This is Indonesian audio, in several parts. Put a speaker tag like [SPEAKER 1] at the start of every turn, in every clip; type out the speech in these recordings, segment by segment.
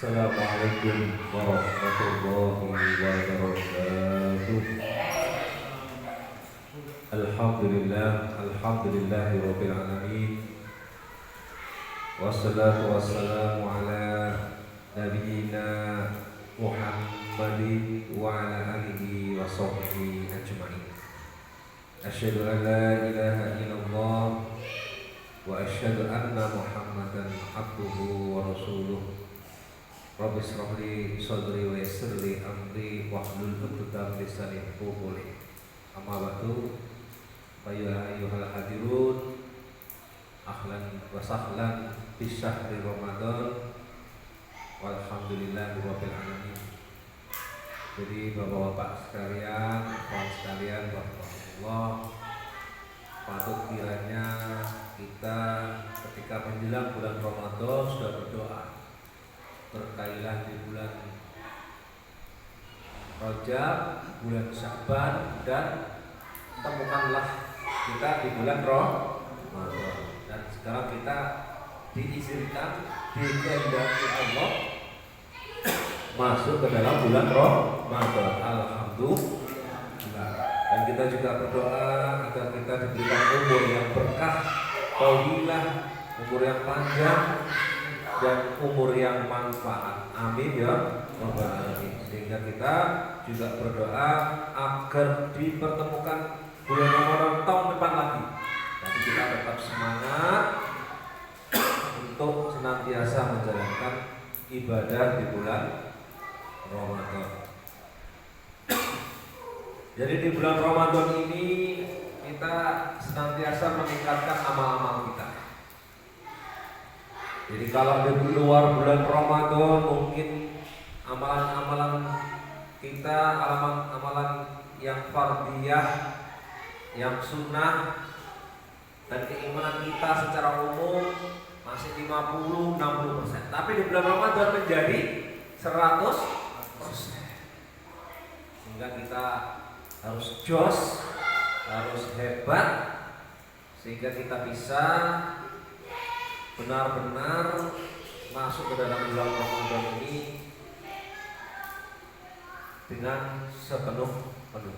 [SPEAKER 1] Assalamualaikum warahmatullahi wabarakatuh. Alhamdulillahirabbil alamin. Wassalatu wassalamu ala nabiyyina Muhammadin wa ala alihi wa sahbihi ajma'in. Asyhadu an la ilaha illallah wa asyhadu anna Muhammadan abduhu wa rasuluh. Rabbi shrah li sadri wa yassir li amri wahlul 'uqdatam min lisani yafqahu qawli. Amma ba'du, ayyuhal hadirun, ahlan wa sahlan fi syahri Ramadan. Walhamdulillahirabbil alamin. Jadi Bapak-bapak sekalian, kawan sekalian, Allah, patut kiranya kita ketika menjelang bulan Ramadan sudah berdoa. Berkailah di bulan Rajab, bulan Sya'ban, dan temukanlah kita di bulan Ramadan. Dan sekarang kita diizinkan, dikehendaki Allah masuk ke dalam bulan Ramadan. Alhamdulillah. Dan kita juga berdoa agar kita diberikan umur yang berkah, tauhilah, umur yang panjang, dan umur yang manfaat. Amin ya rabbal alamin. Sehingga kita juga berdoa agar dipertemukan bulan Ramadan tahun depan lagi. Jadi kita tetap semangat untuk senantiasa menjalankan ibadah di bulan Ramadan. Jadi di bulan Ramadan ini kita senantiasa meningkatkan amal-amal kita. Jadi kalau di luar bulan Ramadan mungkin amalan-amalan kita, amalan yang fardiyah, yang sunnah, dan keimanan kita secara umum masih 50-60%. Tapi di bulan Ramadan menjadi 100%. Sehingga kita harus jos, harus hebat, sehingga kita bisa benar-benar masuk ke dalam bulan Ramadan ini dengan sepenuh-penuh.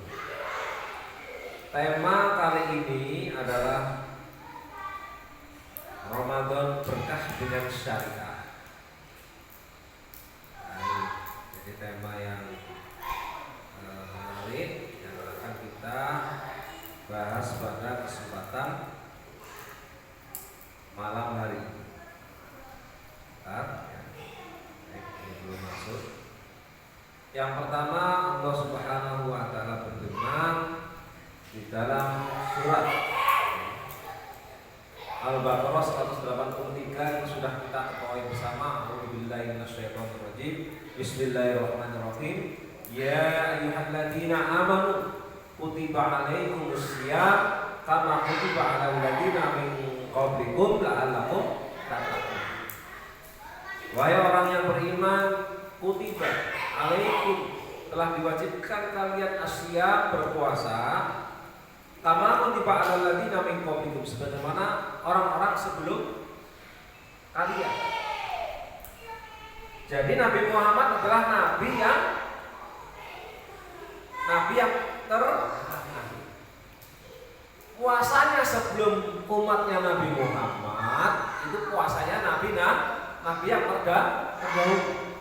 [SPEAKER 1] Tema kali ini adalah Ramadan berkah dengan syariah. Jadi tema yang menarik yang akan kita bahas pada kesempatan malam hari ini. Ini belum masuk. Yang pertama, Allah Subhanahu wa taala berfirman di dalam surat Al-Baqarah 183 yang sudah kita ketahui bersama. A'udzubillahi minasyaitonirrajim. Bismillahirrahmanirrahim. Ya ayyuhalladzina amanu kutiba alaikumusiyam kama kutiba alal ladzina min qablikum la'allakum tattaqun. Wahai orang yang beriman, kutiba alaikum, telah diwajibkan kalian asyam, berpuasa, kama kutiba alal ladzina min qablikum, sebagaimana orang-orang sebelum kalian. Jadi Nabi Muhammad adalah nabi yang puasanya sebelum umatnya Nabi Muhammad itu puasanya nabi yang terdahulu.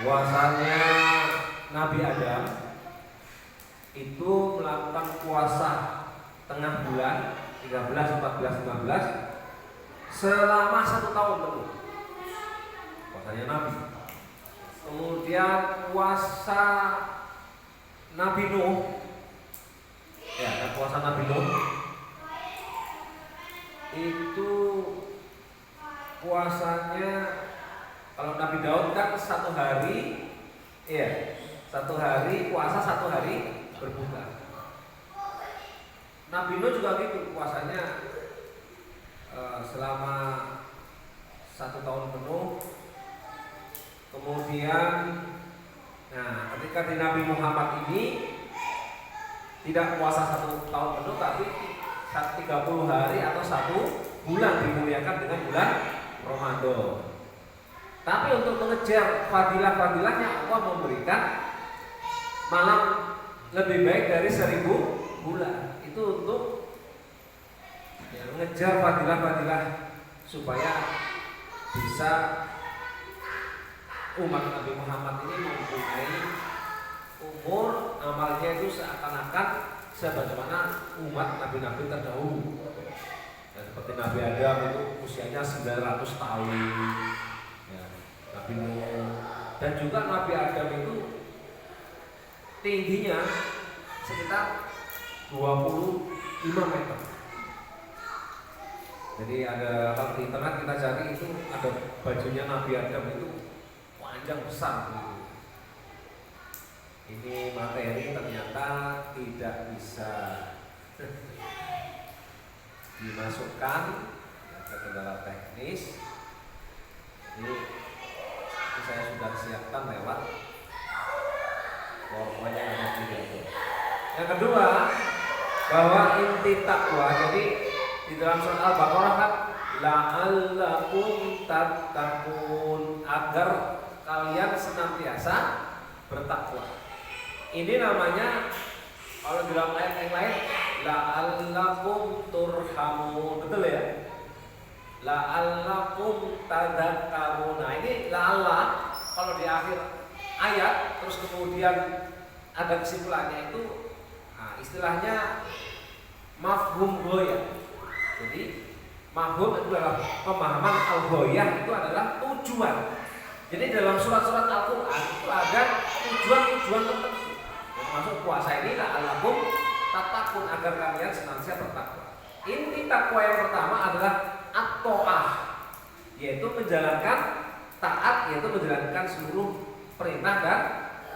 [SPEAKER 1] Puasanya Nabi Adam itu melakukan puasa tengah bulan 13, 14, 15 selama 1 tahun penuh. Puasanya Nabi. Kemudian puasa Nabi Nuh, dan puasa Nabi Nuh itu puasanya, kalau Nabi Daud kan 1 hari, 1 hari puasa, 1 hari berbuka. Nabi Nuh juga gitu, puasanya selama 1 tahun penuh. Kemudian, ketika di Nabi Muhammad ini tidak puasa 1 tahun penuh, tapi 30 hari atau 1 bulan dimuliakan dengan bulan Ramadan. Tapi untuk mengejar fadilah-fadilahnya Allah memberikan malam lebih baik dari 1000 bulan. Itu untuk mengejar fadilah-fadilah supaya bisa umat Nabi Muhammad ini mempunyai umur amalnya itu seakan-akan sebagaimana umat nabi-nabi terdahulu. Ya, seperti Nabi Adam itu usianya 900 tahun, ya, Nabi Nuh, dan juga Nabi Adam itu tingginya sekitar 25 meter. Jadi ada, kalau di internet kita cari itu ada bajunya Nabi Adam itu panjang besar gitu. Ini materi ternyata tidak bisa dimasukkan ke kendala teknis. Ini saya sudah siapkan lewat PowerPoint yang ada di video. Yang kedua, bahwa inti takwa. Jadi di dalam surat Al-Baqarah kan la'allakum tattaqun, agar kalian senantiasa bertakwa. Ini namanya kalau di dalam ayat yang lain la'allakum turhamun, betul ya? La'allakum tadakkarun. Nah ini la'alla kalau di akhir ayat terus kemudian ada kesimpulannya itu, nah, istilahnya mafhum ghoyah. Jadi mafhum itu adalah pemahaman al-ghoyah, itu adalah tujuan. Jadi dalam surat-surat Al-Quran itu ada tujuan-tujuan tertentu. Termasuk puasa ini la'allakum tattaqun, agar kalian senantiasa bertakwa. Inti takwa yang pertama adalah at-ta'ah, yaitu menjalankan taat, yaitu menjalankan seluruh perintah dan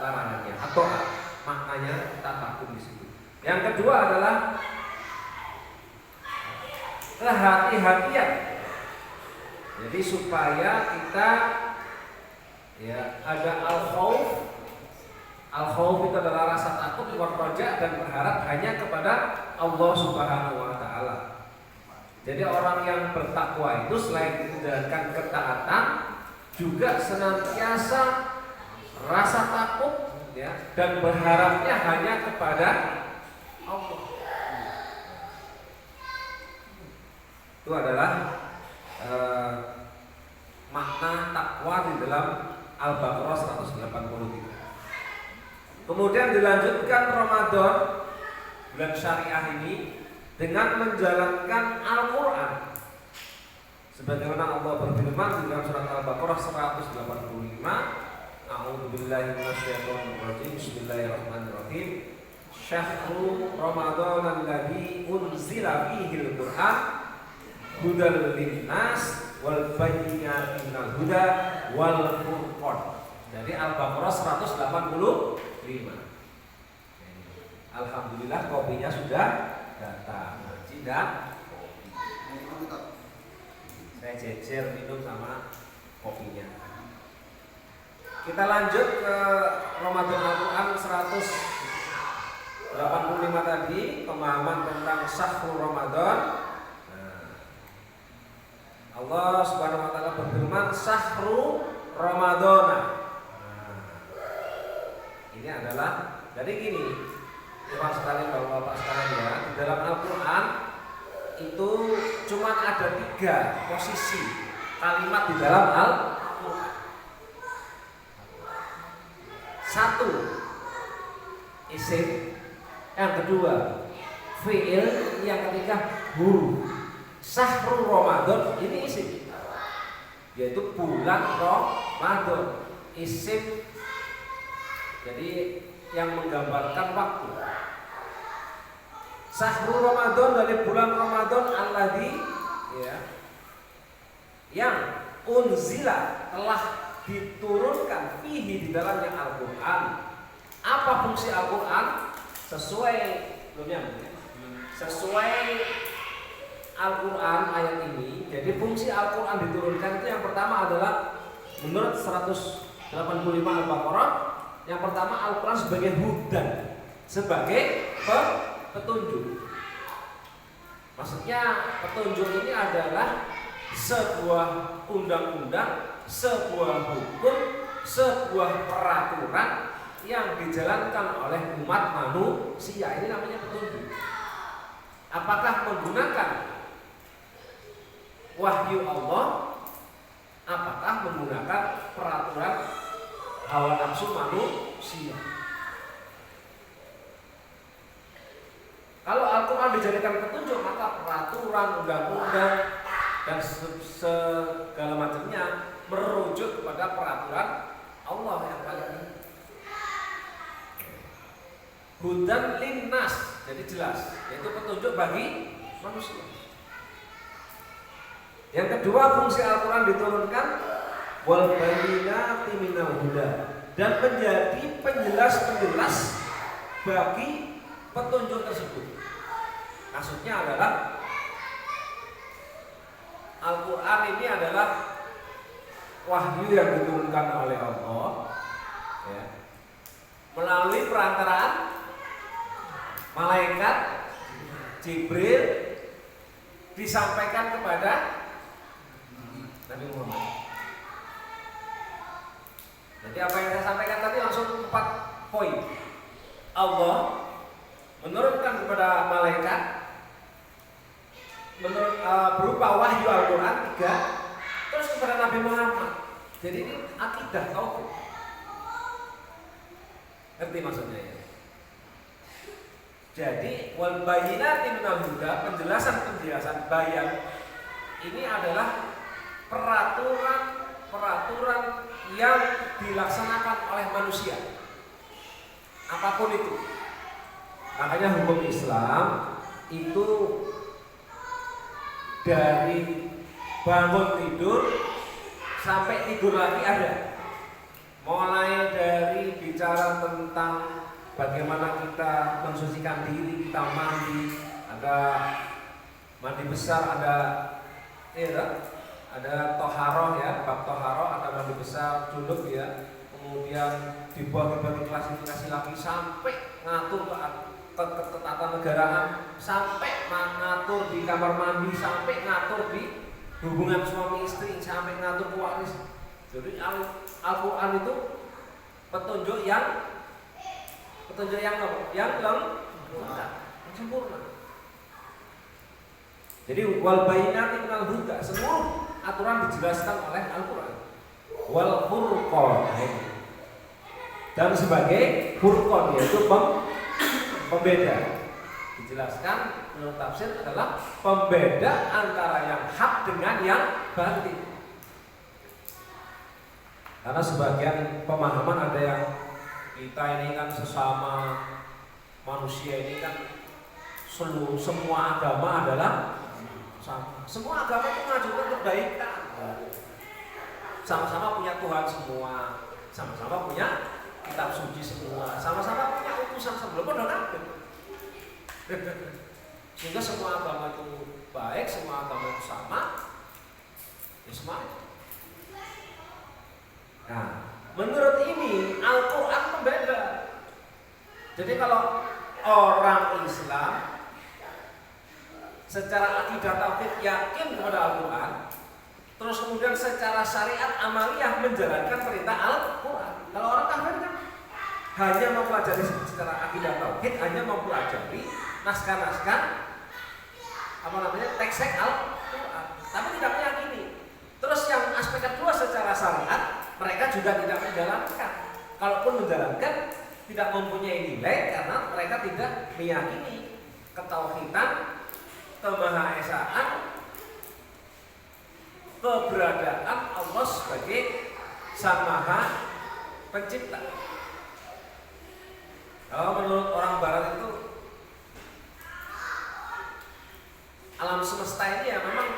[SPEAKER 1] larangannya. At-ta'ah maknanya tattaqun di situ. Yang kedua adalah kehati-hatian. Jadi supaya kita ya ada al-khauf. Al-khauf itu adalah rasa takut, war-raja, dan berharap hanya kepada Allah Subhanahu wa taala. Jadi orang yang bertakwa itu selain menjalankan ketaatan juga senantiasa rasa takut ya, dan berharapnya hanya kepada Allah. Itu adalah makna takwa di dalam Al-Baqarah 183. Kemudian dilanjutkan Ramadan, bulan syariah ini, dengan menjalankan Al-Quran. Sebagaimana Allah berfirman di dalam surat Al-Baqarah 185, A'udzubillahi minasyaitonir rajim. Bismillahirrahmanirrahim. Syahrul Ramadan alladzi unzila fihil Qur'an hudal linnas wal bayyinatin minal huda wal furqan. Jadi Al-Baqarah 185. Alhamdulillah kopinya sudah datang. Ngaji dan kopi. Saya jejer minum sama kopinya. Kita lanjut ke Ramadan Al-Quran 185 tadi, pemahaman tentang Syahrul Ramadan. Allah Subhanahu wa taala berfirman Syahrul Ramadan. Ini adalah, jadi gini, Bapak sekalian, Bapak sekalian ya, di dalam Al-Quran itu cuma ada 3 posisi kalimat di dalam Al-Quran. 1 isim, yang kedua fi'il, yang ketiga huruf. Syahrul Ramadan ini isim, yaitu bulan Ramadan. Isim jadi yang menggambarkan waktu. Syahrul Ramadan dari bulan Ramadan alladzi ya, yang unzila telah diturunkan fihi di dalamnya Al-Quran. Apa fungsi Al-Quran? Sesuai Al-Quran ayat ini. Jadi fungsi Al-Quran diturunkan itu yang pertama adalah menurut 185 Al-Baqarah. Yang pertama Al-Quran sebagai hudan, sebagai petunjuk. Maksudnya petunjuk ini adalah sebuah undang-undang sebuah hukum, sebuah peraturan yang dijalankan oleh umat manusia. Ini namanya petunjuk. Apakah menggunakan wahyu Allah, apakah menggunakan peraturan hawa nafsu manusia? Kalau Al-Quran dijadikan petunjuk, maka peraturan, undang-undang, dan segala macamnya merujuk kepada peraturan Allah yang paling tinggi. Hudan linnas, jadi jelas, yaitu petunjuk bagi manusia. Yang kedua, fungsi Al-Quran diturunkan wal bayyinati minal huda, dan menjadi penjelas-penjelas bagi petunjuk tersebut. Maksudnya adalah Al-Quran ini adalah wahyu yang diturunkan oleh Allah, ya, melalui perantaraan malaikat Jibril, disampaikan kepada Nabi Muhammad. Jadi apa yang saya sampaikan tadi langsung 4 poin. Allah menurunkan kepada malaikat berupa wahyu Al-Quran 3, terus kepada Nabi Muhammad. Jadi ini akidah tauhid. Ngerti maksudnya ya? Jadi wal bayyinati minal huda, penjelasan bayan ini adalah peraturan yang dilaksanakan oleh manusia, apapun itu. Makanya hukum Islam itu dari bangun tidur sampai tidur lagi ada. Mulai dari bicara tentang bagaimana kita mensucikan diri, kita mandi, ada mandi besar, ada toharoh ya, bab toharoh, ada mandi besar, junub ya, kemudian dibagi-bagi klasifikasi lagi sampai ngatur ke ketatanegaraan, sampai ngatur di kamar mandi, sampai ngatur di hubungan suami istri, sampai ngatur pewaris. Jadi Al-Quran itu petunjuk yang lengkap, sempurna. Jadi wal bayyinati minal huda, seluruh aturan dijelaskan oleh Al-Quran. Wal furqan, dan sebagai furqan, yaitu pembeda. Dijelaskan menurut tafsir adalah pembeda antara yang hak dengan yang batil. Karena sebagian pemahaman ada yang kita ini kan sesama manusia ini kan semua agama adalah sama. Semua agama itu mengajukan kebaikan. Sama-sama punya Tuhan semua, sama-sama punya kitab suci semua, sama-sama punya utusan sebelum nabi. Sehingga semua agama itu baik, semua agama itu sama. Ismail. Nah, menurut ini Al-Quran membeda. Jadi kalau orang Islam secara akidah tauhid yakin kepada Al-Quran, terus kemudian secara syariat amaliyah menjalankan perintah Al-Quran. Kalau orang kafir kan hanya mempelajari secara akidah tauhid, hanya mempelajari naskah-naskah teks Al-Quran, tapi tidak meyakini. Terus yang aspek kedua secara syariat mereka juga tidak menjalankan. Kalaupun menjalankan tidak mempunyai nilai karena mereka tidak meyakini ketauhidan, kemahaesaan, keberadaan Allah sebagai Sang Maha Pencipta. Kalau menurut orang Barat itu alam semesta ini ya memang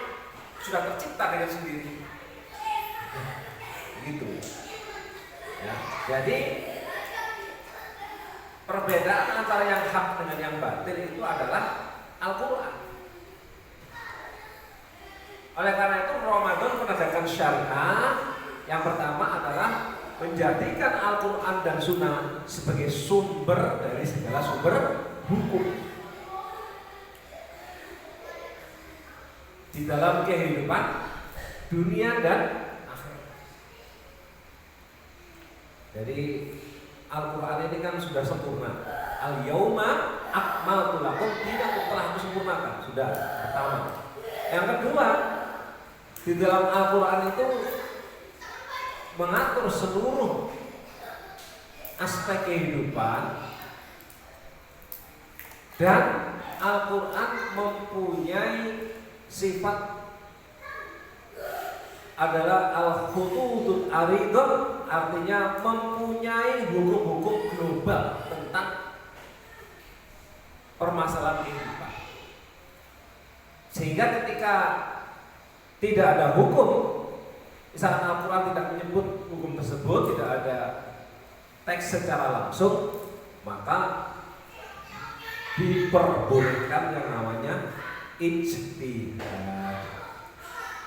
[SPEAKER 1] sudah tercipta dengan sendiri. Gitu. Ya, jadi perbedaan antara yang hak dengan yang batil itu adalah Al-Quran. Oleh karena itu Ramadan penegakan syariah yang pertama adalah menjadikan Al-Quran dan Sunnah sebagai sumber dari segala sumber hukum di dalam kehidupan dunia dan akhirat. Jadi Al-Quran ini kan sudah sempurna. Al-yauma akmaltu lakum, dinakum telah aku sempurnakan. Sudah pertama. Yang kedua, di dalam Al-Quran itu mengatur seluruh aspek kehidupan, dan Al-Quran mempunyai sifat adalah al-khututut aridun, artinya mempunyai hukum-hukum global tentang permasalahan kehidupan. Sehingga ketika tidak ada hukum, misalkan Al-Quran tidak menyebut hukum tersebut, tidak ada teks secara langsung, maka diperbolehkan yang namanya ijtihad.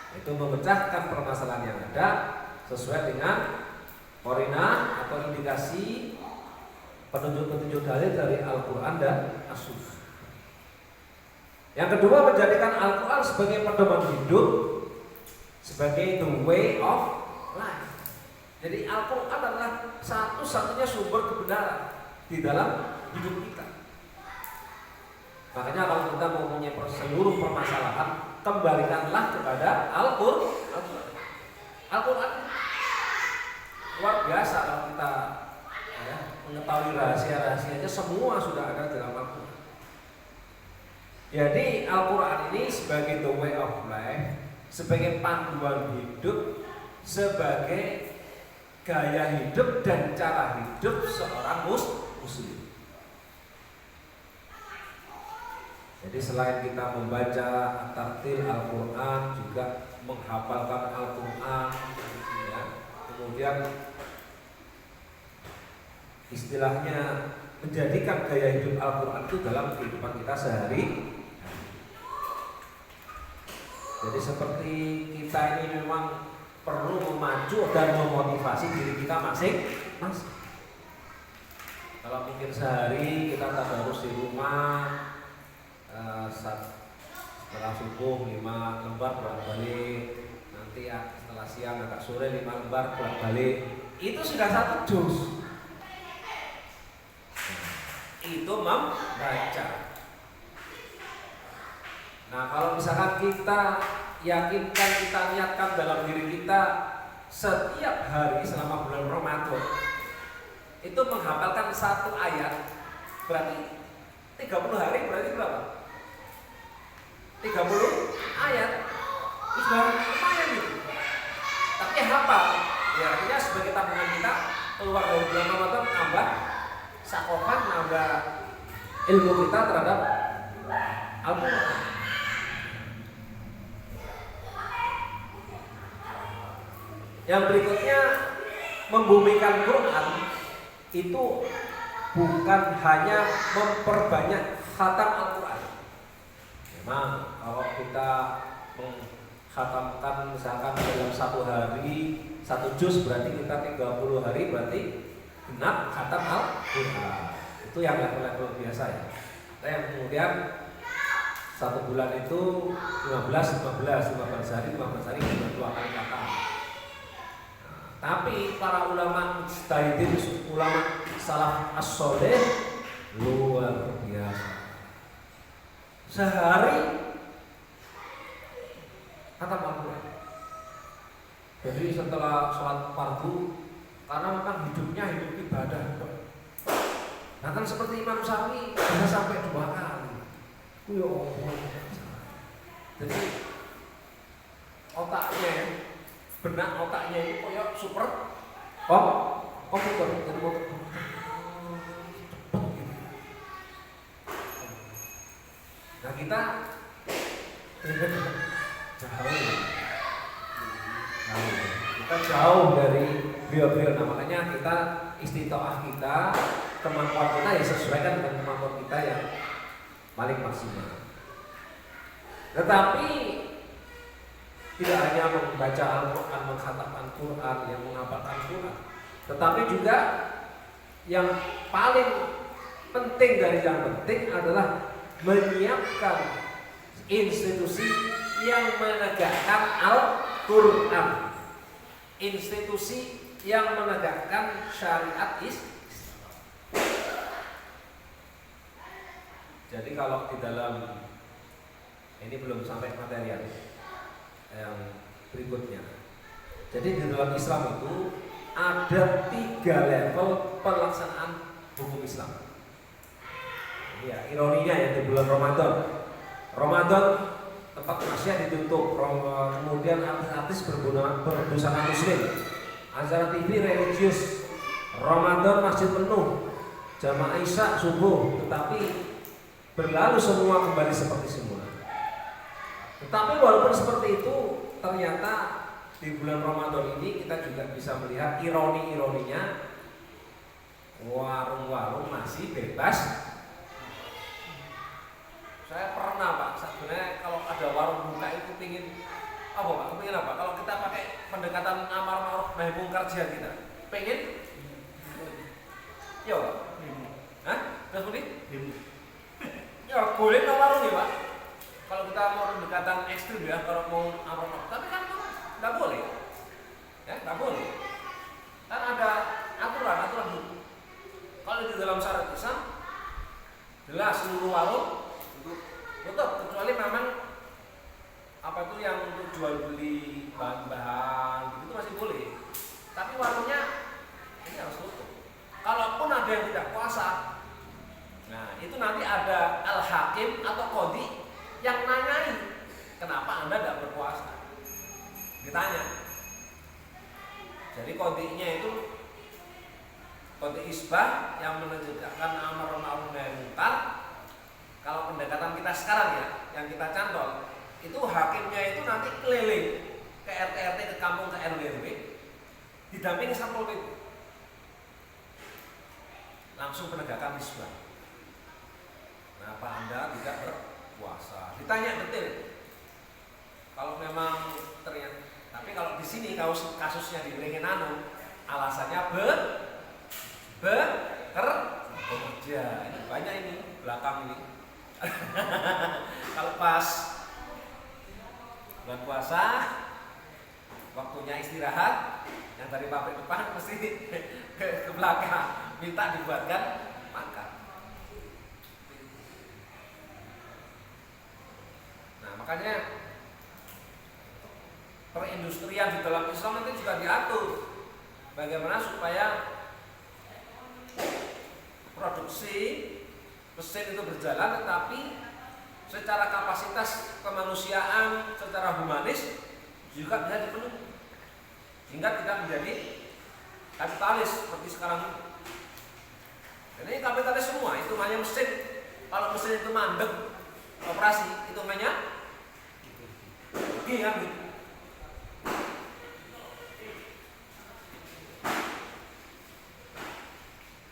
[SPEAKER 1] Itu memecahkan permasalahan yang ada sesuai dengan korina atau indikasi petunjuk-petunjuk dalil dari Al-Quran dan As-Sunnah. Yang kedua, menjadikan Al-Quran sebagai pedoman hidup, sebagai the way of life. Jadi Al-Quran adalah satu-satunya sumber kebenaran di dalam hidup kita. Makanya kalau kita mempunyai seluruh permasalahan, kembalikanlah kepada Al-Quran. Al-Quran luar biasa kalau kita mengetahui rahasia-rahasianya, semua sudah ada dalam Al-Quran. Jadi Al-Quran ini sebagai the way of life, sebagai panduan hidup, sebagai gaya hidup dan cara hidup seorang muslim. Jadi selain kita membaca tartil Al-Quran, juga menghafalkan Al-Quran, ya. Kemudian istilahnya menjadikan gaya hidup Al-Quran itu dalam kehidupan kita sehari. Jadi seperti kita ini memang perlu memacu dan memotivasi diri kita masing-masing. Kalau mungkin sehari kita tadarus di rumah, setelah subuh 5 lembar bolak-balik, nanti ya setelah siang agak sore 5 lembar bolak-balik, itu sudah satu juz. Itu membaca. Nah, kalau misalkan kita yakinkan, kita niatkan dalam diri kita setiap hari selama bulan Ramadan itu menghafalkan satu ayat, berarti 30 hari berarti berapa? 30 ayat. Itu sudah lumayan gitu. Tapi hafal, ya artinya sebagai tabungan kita keluar dari bulan Ramadan, nambah sakofan, nambah ilmu kita terhadap Al-Quran. Yang berikutnya, membumikan Quran itu bukan hanya memperbanyak khatam Al-Quran. Memang kalau kita mengkhatamkan misalkan dalam satu hari 1 juz, berarti kita 30 hari berarti genap khatam Al-Quran. Itu yang level-level biasa ya. Nah, yang kemudian 1 bulan itu 15 hari 2 kali khatam. Tapi para ulama mujtahidin, ulama salaf as-sholeh luar biasa. Sehari khatam Al-Quran. Jadi setelah sholat fardu, karena memang hidupnya hidup ibadah, nah kan seperti Imam Syafi'i bisa sampai 2 kali. Jadi otaknya, benak otaknya ini kayak super komputer. Jadi mau nah kita jauh dari beliau-beliau. Nah, makanya kita istitoah kita, kemampuan kita ya sesuaikan dengan kemampuan kita yang paling maksimal. Tetapi tidak hanya membaca Al-Quran, mengkhatamkan Quran, yang menghafalkan Quran, tetapi juga yang paling penting dari yang penting adalah menyiapkan institusi yang menegakkan Al-Quran, institusi yang menegakkan syariat Islam. Jadi kalau di dalam ini belum sampai materi yang berikutnya. Jadi di dalam Islam itu ada 3 level pelaksanaan hukum Islam. Ya, ironinya ya di bulan Ramadan. Ramadan tempat maksiat ditutup, kemudian artis-artis berbusana muslim, acara TV religius, Ramadan masjid penuh, jamaah Isya subuh, tetapi berlalu semua kembali seperti semula. Tetapi walaupun seperti itu, ternyata di bulan Ramadan ini kita juga bisa melihat ironi-ironinya. Warung-warung masih bebas. Saya pernah Pak, sebenarnya kalau ada warung buka itu pingin apa Pak? Pingin apa? Kalau kita pakai pendekatan amar ma'ruf nahi munkar jihad kita, pengen? Yo, hah? Terus boleh? Ya boleh no warung ya Pak. Kalau kita mau pendekatan ekstrim ya, kalau mau amar ma'ruf, tapi kan itu nggak boleh, ya nggak boleh. Kan ada aturan hukum. Kalau di dalam syariat Islam jelas seluruh warung tutup, kecuali memang apa itu yang untuk jual beli bahan-bahan itu masih boleh. Tapi warungnya ini harus tutup. Kalaupun ada yang tidak puasa, nah itu nanti ada al-hakim atau qadhi yang nanyai, kenapa Anda tidak berpuasa? Ditanya. Jadi qadhinya itu qadhi isbah yang menegakkan amar ma'ruf nahi munkar. Kalau pendekatan kita sekarang ya, yang kita cantol, itu hakimnya itu nanti keliling ke RT-RT, ke kampung, ke RW, didampingi Satpol PP. Langsung penegakan isbah. Kenapa Anda tidak berpuasa? Ditanya detail. Kalau memang ternyata, tapi kalau di sini kasusnya di Beringin alasannya bekerja. Ini banyak ini belakang ini. Kalau pas bulan puasa, waktunya istirahat, yang dari pabrik depan mesti ke belakang minta dibuatkan makan. Nah makanya perindustrian di dalam Islam itu juga diatur bagaimana supaya produksi mesin itu berjalan, tetapi secara kapasitas kemanusiaan, secara humanis juga bisa dipenuhi, sehingga tidak menjadi kapitalis seperti sekarang ini. Dan ini kapitalis semua, itu hanya mesin. Kalau mesin itu mandek operasi, itu namanya rugi kan gitu.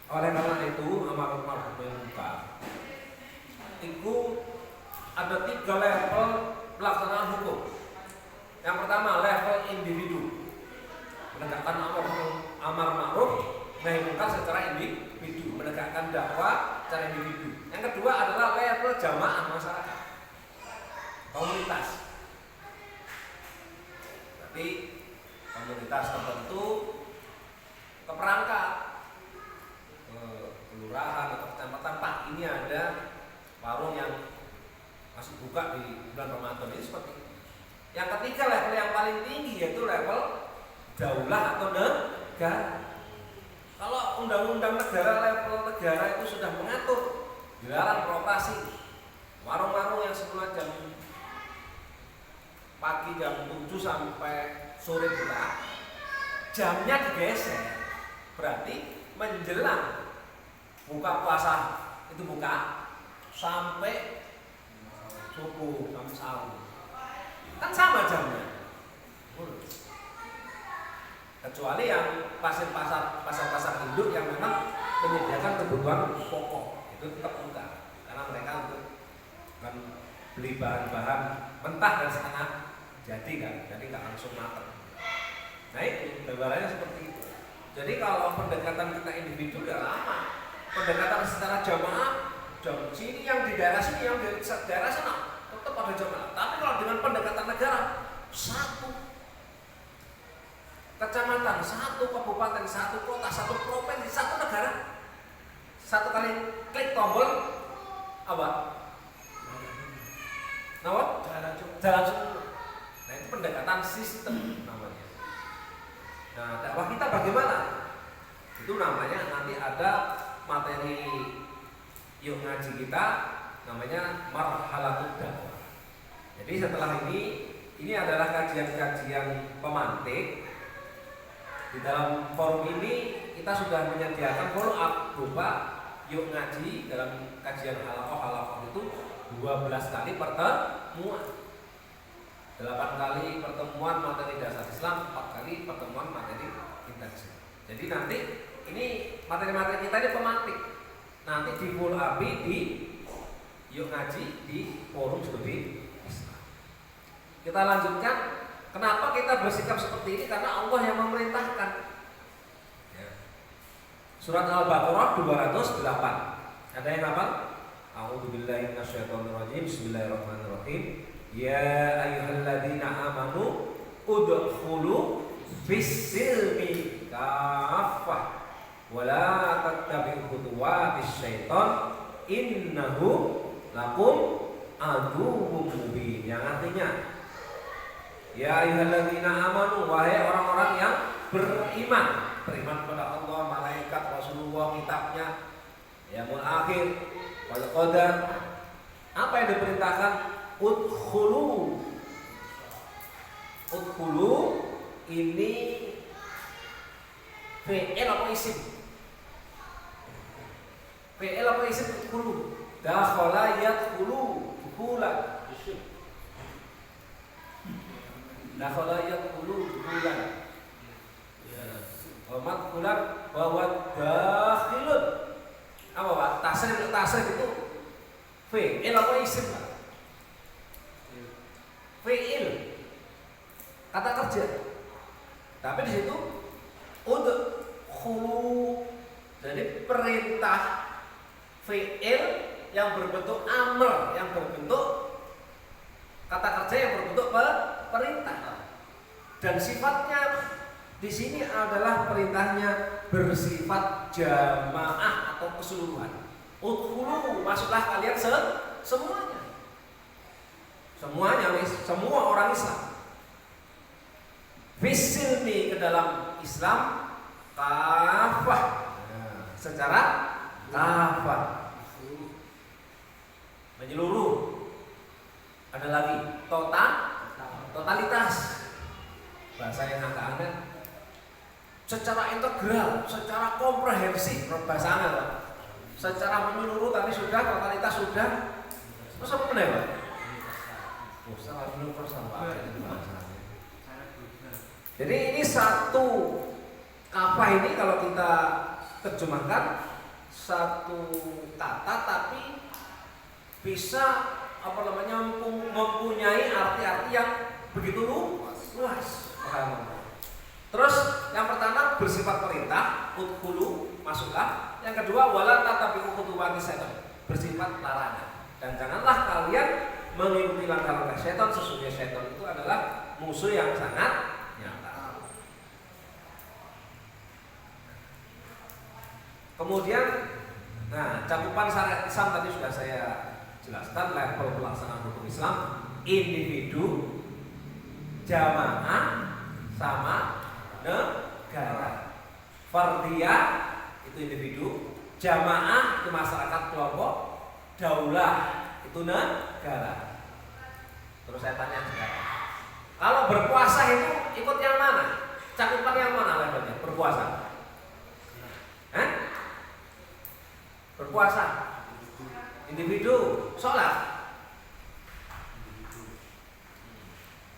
[SPEAKER 1] Oleh karena itu amar ma'ruf nahi munkar itu ada 3 level pelaksanaan hukum. Yang pertama level individu, menegakkan amar ma'ruf nahi munkar secara individu, menegakkan dakwah secara individu. Yang kedua adalah level jamaah masyarakat, komunitas. Tapi komunitas tertentu keperangkat kelurahan atau kecamatan, Pak ini ada warung yang masih buka di bulan Ramadan, ini seperti itu. Yang ketiga level yang paling tinggi yaitu level daulah atau negara. Kalau undang-undang negara, level negara itu sudah mengatur dilarang beroperasi warung-warung yang semula jam pagi jam 7 sampai sore buka, jamnya digeser, berarti menjelang buka puasa itu buka sampai subuh, sampai sahur, kan sama jamnya. Kecuali yang pasar induk yang memang menyediakan kebutuhan pokok, itu tetap buka, karena mereka untuk kan beli bahan-bahan mentah dan setengah jadi kan, jadi nggak langsung matang. Nah itu gambarannya seperti itu. Jadi kalau pendekatan kita individu udah lama, pendekatan secara jamaah, jam sini yang di daerah sini, yang di daerah sana tetap ada jamaah. Tapi kalau dengan pendekatan negara satu, kecamatan, satu kabupaten, satu kota, satu provinsi, satu negara. Satu kali klik tombol apa? Nama? Jalan semua. Nah itu pendekatan sistem namanya. Nah dakwah kita bagaimana? Itu namanya nanti ada materi yuk ngaji kita namanya marhalatud dakwah. Jadi setelah ini adalah kajian-kajian pemantik. Di dalam forum ini kita sudah menyediakan follow up berupa yuk ngaji dalam kajian halakoh itu 12 kali pertemuan, 8 kali pertemuan materi dasar Islam, 4 kali pertemuan materi intensif. Jadi nanti ini materi-materi kita ini pemantik. Nanti di follow up di yuk ngaji di forum studi Islam. Kita lanjutkan. Kenapa kita bersikap seperti ini? Karena Allah yang memerintahkan. Surat Al-Baqarah 208. Ada yang hafal? A'udzubillahi minasyaitonirrajim. Bismillahirrahmanirrahim. Ya ayyuhalladzina amanu udkhulu fis-silmi kaffah wa la tattabi'u khutuwatis syaiton innahu lakum aduwwum mubin. Yang artinya ya ayyuhalladzina amanu, wahai orang-orang yang beriman kepada Allah, malaikat, Rasulullah, kitabnya, yaumul akhir, wal qadar. Apa yang diperintahkan? Udkhulu ini fi'il apa isim? Fi'il apa isim udkhulu? Dakhala yadkhulu, dukhulan. Dakhala yadkhulu dukhulan. Madkhulan bahwa dakhilun. Apa Pak? Tasrif itu fi'il apa isim Pak? Fi'il, kata kerja. Tapi di situ udkhulu, jadi perintah fi'il yang berbentuk amr, yang berbentuk kata kerja yang berbentuk perintah. Dan sifatnya di sini adalah perintahnya bersifat jamaah atau keseluruhan. Udkhulu, masuklah kalian semuanya. Semua orang Islam. Fisilmi, ke dalam Islam kafah. Secara kafah. Menyeluruh. Ada lagi totalitas. Bahasa yang agak aneh. Secara integral, secara komprehensif, bahasa aneh Pak. Secara menyeluruh tadi sudah, totalitas sudah. Terus apa benar Pak? Secara universal Pak. Jadi ini satu kafah ini kalau kita terjemahkan satu kata tapi bisa mempunyai arti-arti yang begitu luas. Terus yang pertama bersifat perintah, udkhulu, masuklah. Yang kedua wala tatabi'u khutuwatis syaitan, bersifat larangan. Dan janganlah kalian mengikuti langkah-langkah syaitan, sesungguhnya syaitan itu adalah musuh yang sangat nyata. Kemudian cakupan syariat Islam tadi sudah saya jelaskan, level pelaksanaan hukum Islam, individu, jamaah, sama negara. Fardiyah itu individu, jamaah itu masyarakat kelompok, daulah itu negara. Terus saya tanya sekarang, kalau berpuasa itu ikut yang mana? Cakupan yang mana levelnya? Berpuasa? Berpuasa, individu, sholat.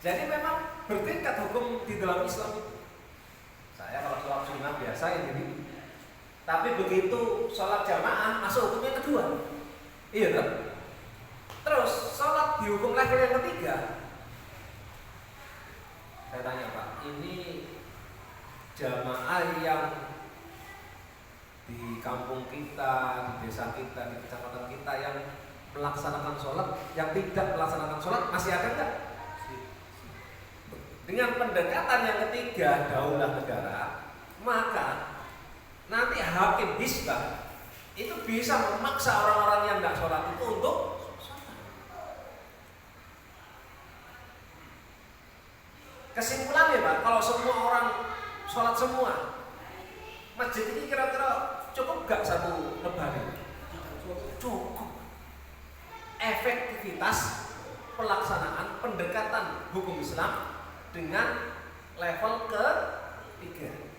[SPEAKER 1] Jadi memang bertingkat hukum di dalam Islam itu. Saya kalau sholat sunnah biasa individu, tapi begitu sholat jamaah masuk hukum yang kedua. Iya kan? Terus sholat dihukum level yang ketiga. Saya tanya Pak, ini jamaah yang di kampung kita, di desa kita, di kecamatan kita yang melaksanakan sholat, yang tidak melaksanakan sholat masih ada nggak? Dengan pendekatan yang ketiga, daulah negara, maka nanti hakim hisbah itu bisa memaksa orang-orang yang tidak sholat itu untuk sholat. Kesimpulannya Pak, kalau semua orang sholat semua, masjid ini kira-kira cukup gak satu lembaga? Cukup. Efektivitas pelaksanaan pendekatan hukum Islam dengan level ketiga.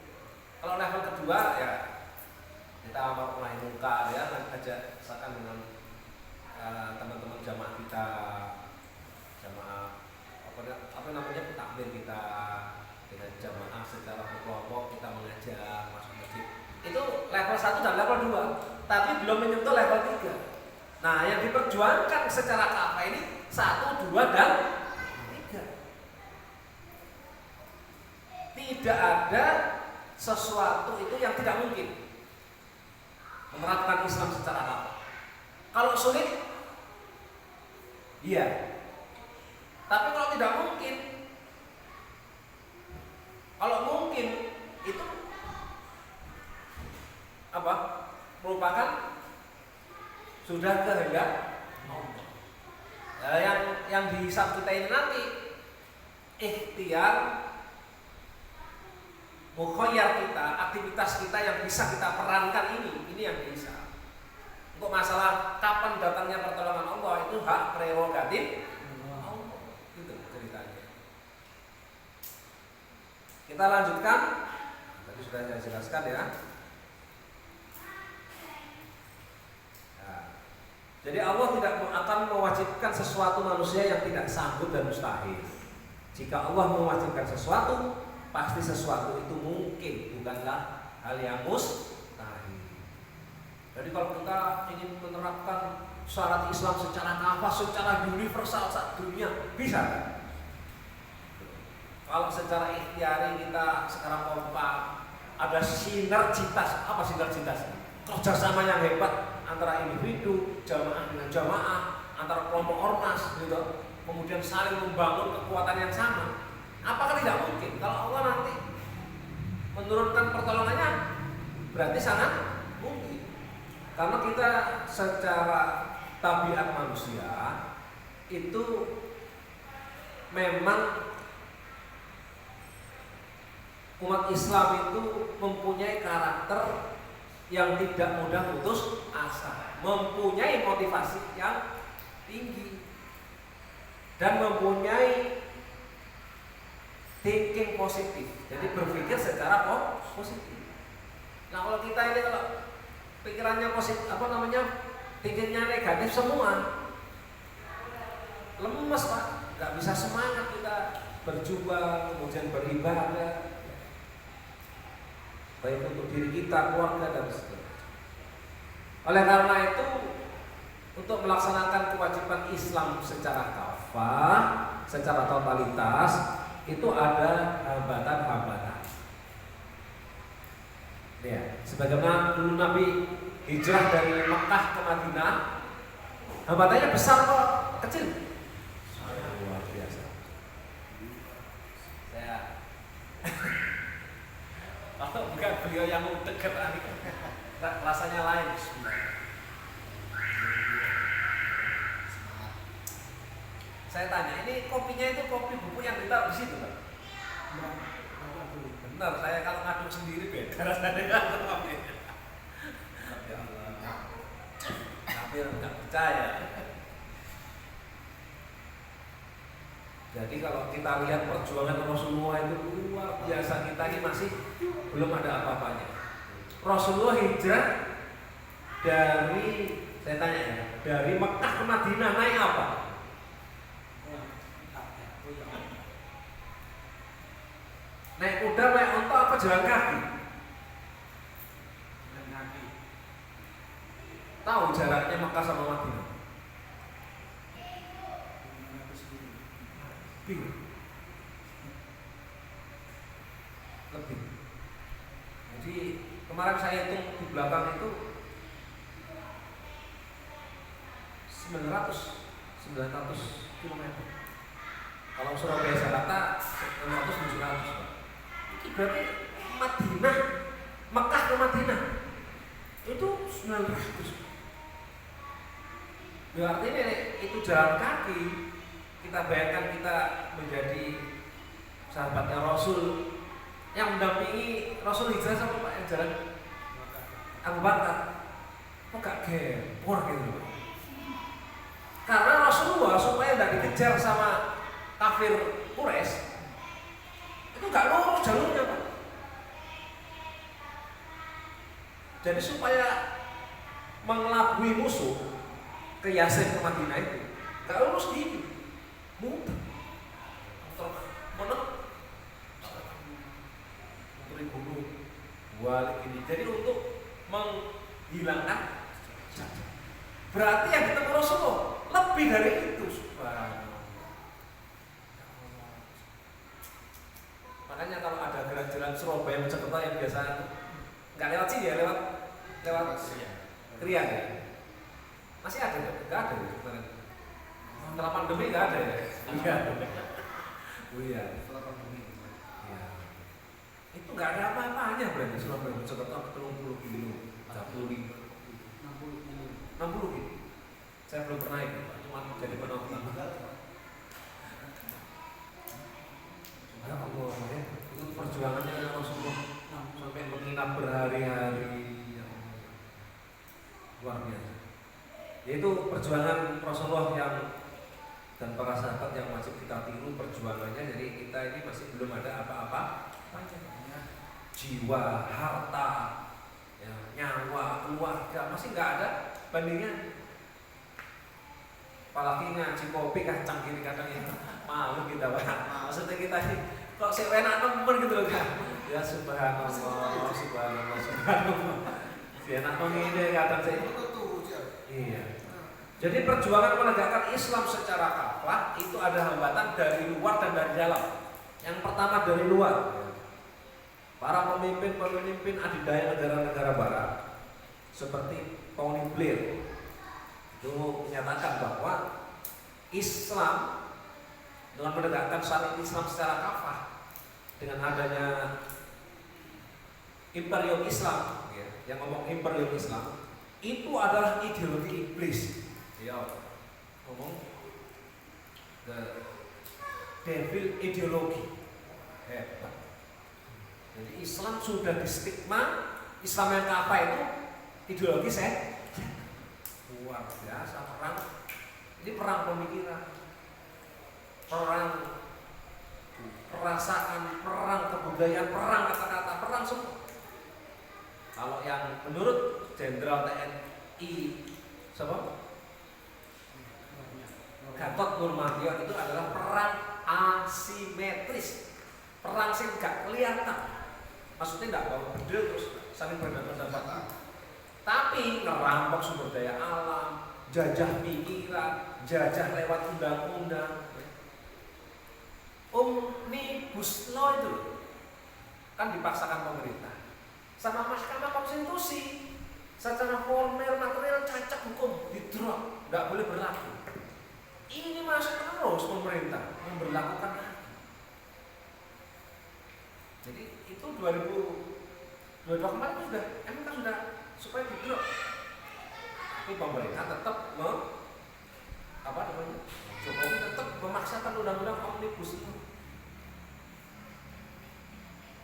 [SPEAKER 1] Kalau level kedua ya kita mau mulai muka ya, aja misalkan dengan teman-teman jamaah kita, jamaah apa namanya takbir kita, dengan jamaah secara berkelompok kita mengajak masuk masjid. Itu level 1 dan level 2, tapi belum menyentuh level 3. Nah, yang diperjuangkan secara kafah ini 1, 2, dan 3. Tidak ada sesuatu itu yang tidak mungkin menerapkan Islam secara kafah. Kalau sulit, iya. Tapi kalau tidak mungkin, kalau mungkin itu apa? Merupakan sudah kehendak Allah. Yang dihisab kita ini nanti ikhtiar mukhayyar kita, aktivitas kita yang bisa kita perankan ini yang dihisab. Untuk masalah kapan datangnya pertolongan Allah itu hak prerogatif Allah. Itu ceritanya. Kita lanjutkan. Tadi sudah saya jelaskan ya. Jadi Allah tidak akan mewajibkan sesuatu manusia yang tidak sanggup dan mustahil. Jika Allah mewajibkan sesuatu, pasti sesuatu itu mungkin, bukanlah hal yang mustahil. Jadi kalau kita ingin menerapkan syarat Islam secara kafah, secara universal saat dunia, bisa kan? Kalau secara ikhtiari kita sekarang kompak, ada sinergitas. Apa sinergitas? Kerjasama yang hebat antara individu, jamaah dengan jamaah, antara kelompok ormas gitu. Kemudian saling membangun kekuatan yang sama. Apakah tidak mungkin? Kalau Allah nanti menurunkan pertolongannya, berarti sangat mungkin. Karena kita secara tabiat manusia itu memang umat Islam itu mempunyai karakter yang tidak mudah putus asa, mempunyai motivasi yang tinggi, dan mempunyai thinking positif. Jadi berpikir secara positif. Nah, kalau kita ini kalau pikirannya positif, thinkingnya negatif semua, lemes Pak, nggak bisa semangat kita berjuang, kemudian beribadah, baik untuk diri kita, keluarga, dan seterusnya. Oleh karena itu, untuk melaksanakan kewajiban Islam secara kafah, secara totalitas, itu ada hambatan-hambatan. Ya, sebagaimana dulu Nabi hijrah dari Mekah ke Madinah, hambatannya besar kok kecil? Luar biasa. Kalau bukan beliau yang dekat, rasanya lain. Saya tanya, ini kopinya itu kopi bubuk yang ditaruh di situ, Pak? Benar, saya kalau ngaduk sendiri beda rasanya. Ya Allah, tapi nggak percaya. Jadi kalau kita lihat perjuangan Rasulullah itu luar biasa, kita ini masih belum ada apa-apanya. Rasulullah hijrah dari, saya tanya ya, dari Mekah ke Madinah naik apa? Naik kuda, naik onta, apa jalan kaki? Tahu jaraknya Mekah sama Madinah? Lebih. Jadi kemarin saya hitung di belakang itu 900 km. Kalau Surabaya Jakarta 600 700. Itu berarti Madinah, Mekah ke Madinah itu 900. Berarti ini itu jalan kaki. Kita bayangkan kita menjadi sahabatnya Rasul yang mendampingi Rasul hijrah sama Pak yang jalan Abu Bakar. Kok gak gempor gitu. Karena Rasulullah supaya tidak dikejar sama kafir Quraisy itu gak lurus jalurnya Pak. Jadi supaya mengelabui musuh ke Yasin ke Madinah itu gak lurus gini, muter meneng muterin gunung balik ini. Jadi untuk menghilangkan berarti yang ketemu Rasulullah lebih dari itu. Subhanallah. Makanya kalau ada jalan Surabaya Jakarta yang biasa nggak lewat sini ya, lewat Krian ya. Masih ada nggak? Nggak ada ya. Setelah pandemi nggak ada ya. Iya. Oh iya. Setelah pandemi. Ya. Itu nggak ada apa-apanya berarti Surabaya Jakarta 30 kilo, 45, 60 kilo. Saya belum pernah itu, cuma jadi penonton. Ya Allah, ya. Itu perjuangannya Rasulullah sampai menginap berhari-hari. Ya Allah. Luar biasa. Yaitu perjuangan Rasulullah yang dan para sahabat yang wajib kita tiru perjuangannya. Jadi kita ini masih belum ada apa-apa, jiwa, harta, ya, nyawa, keluarga masih nggak ada bandingnya. Apalagi ngaji kopi kacang kiri kadang ya malu kita Pak. Maksudnya kita ini kok sewenak nemen gitu loh kan. Ya subhanallah, subhanallah, subhanallah. Si enak ngene kadang saya. Iya. Jadi perjuangan menegakkan Islam secara kafah itu ada hambatan dari luar dan dari dalam. Yang pertama dari luar. Para pemimpin adidaya negara-negara barat seperti Tony Blair itu menyatakan bahwa Islam dengan menegakkan syariat Islam secara kafah dengan adanya Imperium Islam, ya, yang ngomong Imperium Islam itu adalah ideologi iblis, ya, ngomong the devil ideologi, hebat. Jadi Islam sudah distigma Islam yang kafah itu ideologi saya. Luar biasa perang. Ini perang pemikiran, perang perasaan, perang kebudayaan, perang kata-kata, perang semua. Kalau yang menurut Jenderal TNI siapa? Gatot Nurmantio itu adalah perang asimetris, perang sing gak kelihatan. Maksudnya tidak bawa bedil terus saling berhadapan-hadapan. Tapi ngerampok sumber daya alam, jajah pikiran, jajah lewat undang-undang. Omnibus Law itu kan dipaksakan pemerintah sama Mahkamah Konstitusi secara formal material cacat hukum di-drop, nggak boleh berlaku. Ini masih terus pemerintah memberlakukan lagi. Jadi itu 2022 kemarin sudah MK sudah supaya di-drop. Tapi pemerintah tetap Jokowi tetap memaksakan undang-undang omnibus itu.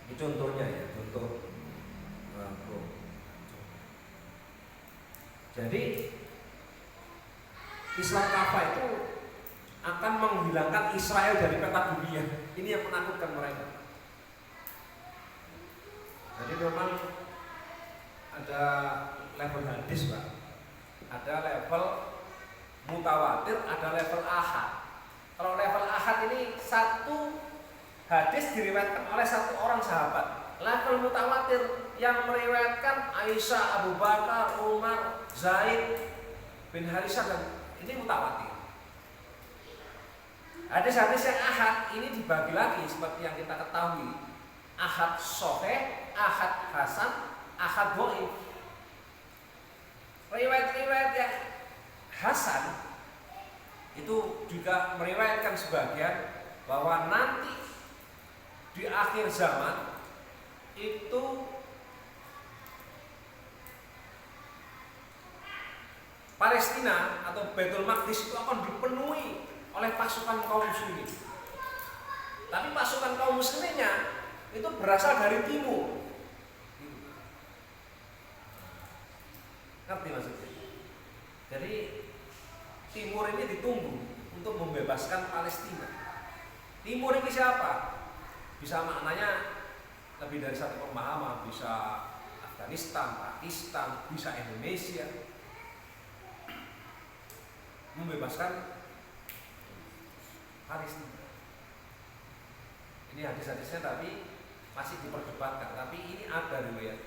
[SPEAKER 1] Ini contohnya ya, contoh. Jadi Islam kafah itu akan menghilangkan Israel dari peta dunia. Ini yang menakutkan mereka. Jadi memang ada level hadis Pak, ada level mutawatir, ada level ahad. Kalau level ahad ini satu hadis diriwayatkan oleh satu orang sahabat. Level mutawatir yang meriwayatkan Aisyah, Abu Bakar, Umar, Zaid bin Harisah, dan ini mutawatir. Hadis-hadis yang ahad ini dibagi lagi seperti yang kita ketahui. Ahad sahih, ahad hasan, ahad dhaif. Riwayat-riwayat yang hasan itu juga meriwayatkan sebagian bahwa nanti di akhir zaman itu Palestina atau Baitul Maqdis itu akan dipenuhi oleh pasukan kaum muslimin. Tapi pasukan kaum musliminnya itu berasal dari timur. Ngerti maksudnya? Jadi timur ini ditunggu untuk membebaskan Palestina. Timur ini siapa? Bisa maknanya lebih dari satu pemahaman, bisa Afghanistan, Pakistan, bisa Indonesia. Membebaskan Palestina. Ini hadis-hadisnya tapi masih diperdebatkan, tapi ini ada riwayat.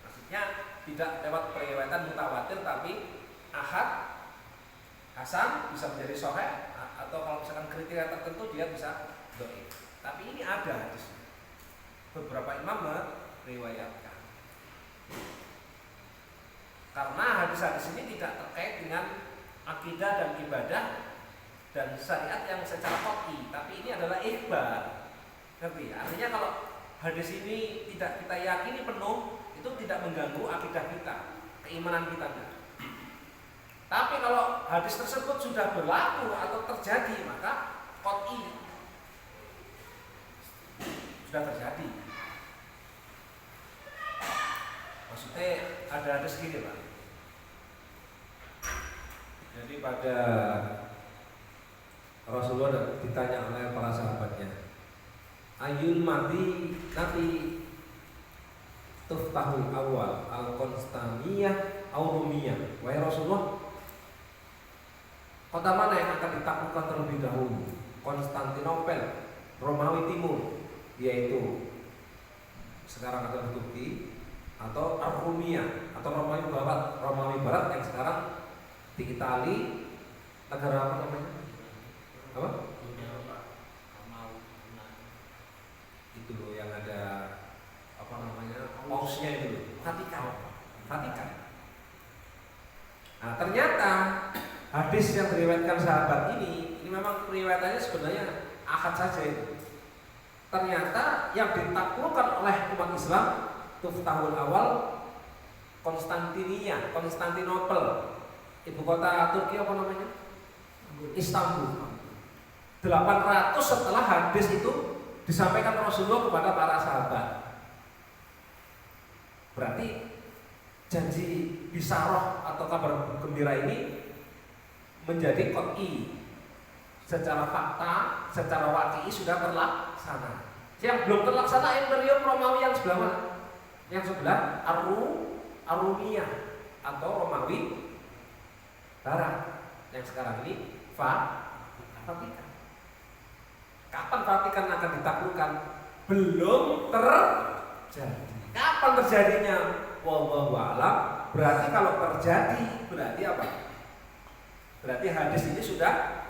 [SPEAKER 1] Maksudnya tidak lewat periwayatan mutawatir, tapi ahad, hasan bisa menjadi sahih, atau kalau misalkan kriteria tertentu dia bisa dhaif. Tapi ini ada hadis. Beberapa imam meriwayatkan. Karena hadis-hadis ini tidak terkait dengan akidah dan ibadah dan syariat yang secara qat'i, tapi ini adalah ikhbar. Ngerti? Artinya kalau hadis ini tidak kita yakini penuh, itu tidak mengganggu akidah kita, keimanan kita. Tapi kalau hadis tersebut sudah berlaku atau terjadi, maka qat'i sudah terjadi. Maksudnya ada hadis gini, Pak. Jadi pada Rasulullah ditanya oleh para sahabatnya, ayun mati nanti tuftahul awal al-Konstaniyah al-Rumiyah. Wahai Rasulullah, kota mana yang akan ditaklukkan terlebih dahulu? Konstantinopel, Romawi Timur, yaitu sekarang adalah Turki, atau Ar-Rumiyah atau Romawi Barat yang sekarang di Itali, negara apa namanya? Apa? Itu loh yang ada apa namanya? Pausnya itu loh, Vatikan. Nah, ternyata hadis yang diriwayatkan sahabat ini memang periwayatannya sebenarnya ahad saja itu. Ternyata yang ditaklukkan oleh umat Islam tuftahul awal Konstantinopel, ibu kota Turki apa namanya? Istanbul. 800 setelah hadis itu disampaikan Rasulullah kepada para sahabat. Berarti janji bisyarah atau kabar gembira ini menjadi qat'i. Secara fakta, secara waqi'i sudah terlaksana. Yang belum terlaksana Imperium Romawi yang sebelah mana? Yang sebelah Arumiyah atau Romawi Barat yang sekarang ini Vatikan. Kapan Vatikan akan ditaklukkan? Belum terjadi. Kapan terjadinya? Wallahu a'lam. Berarti kalau terjadi, berarti apa? Berarti hadis ini sudah.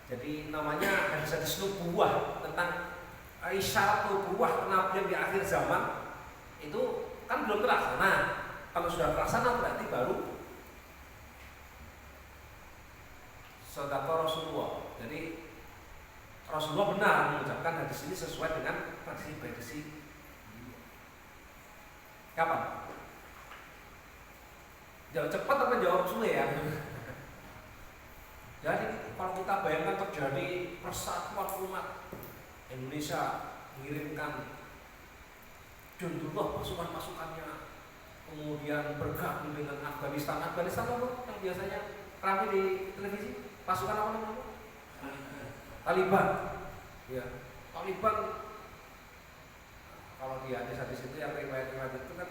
[SPEAKER 1] Jadi namanya hadis-hadis nubuwah tentang isyarat nubuwah kenabian di akhir zaman itu kan belum terlaksana. Kalau sudah terlaksana berarti baru sedekah Rasulullah. Jadi Rasulullah benar mengucapkan hadis ini sesuai dengan prediksi. Kapan? Jawab cepat apa jawab sulit ya? Jadi kalau kita bayangkan terjadi persatuan umat Indonesia mengirimkan jundullah pasukan-pasukannya, kemudian bergabung dengan Afghanistan apa yang biasanya ramai di televisi, pasukan apa namanya? Taliban. Ya, Taliban. Kalau di hadis-hadis itu yang riwayat-riwayat itu kan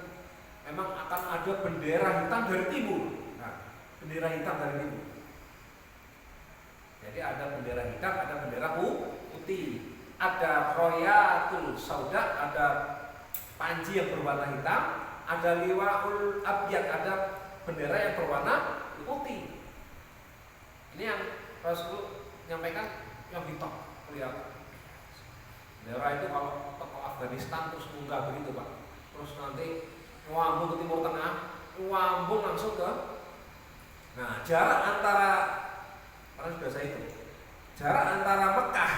[SPEAKER 1] memang akan ada bendera hitam dari timur. Nah, bendera hitam dari timur. Jadi ada bendera hitam, ada bendera putih, ada royatul sauda, ada panji yang berwarna hitam, ada liwaul abyad, ada bendera yang berwarna putih. Ini yang Rasul menyampaikan yang hitam, kelihatan. Bendera itu kalau tokoh Afghanistan terus munggah begitu Pak, terus nanti ngambung ke Timur Tengah, ngambung langsung ke Nah, jarak antara mana sudah saya itu, jarak antara Mekah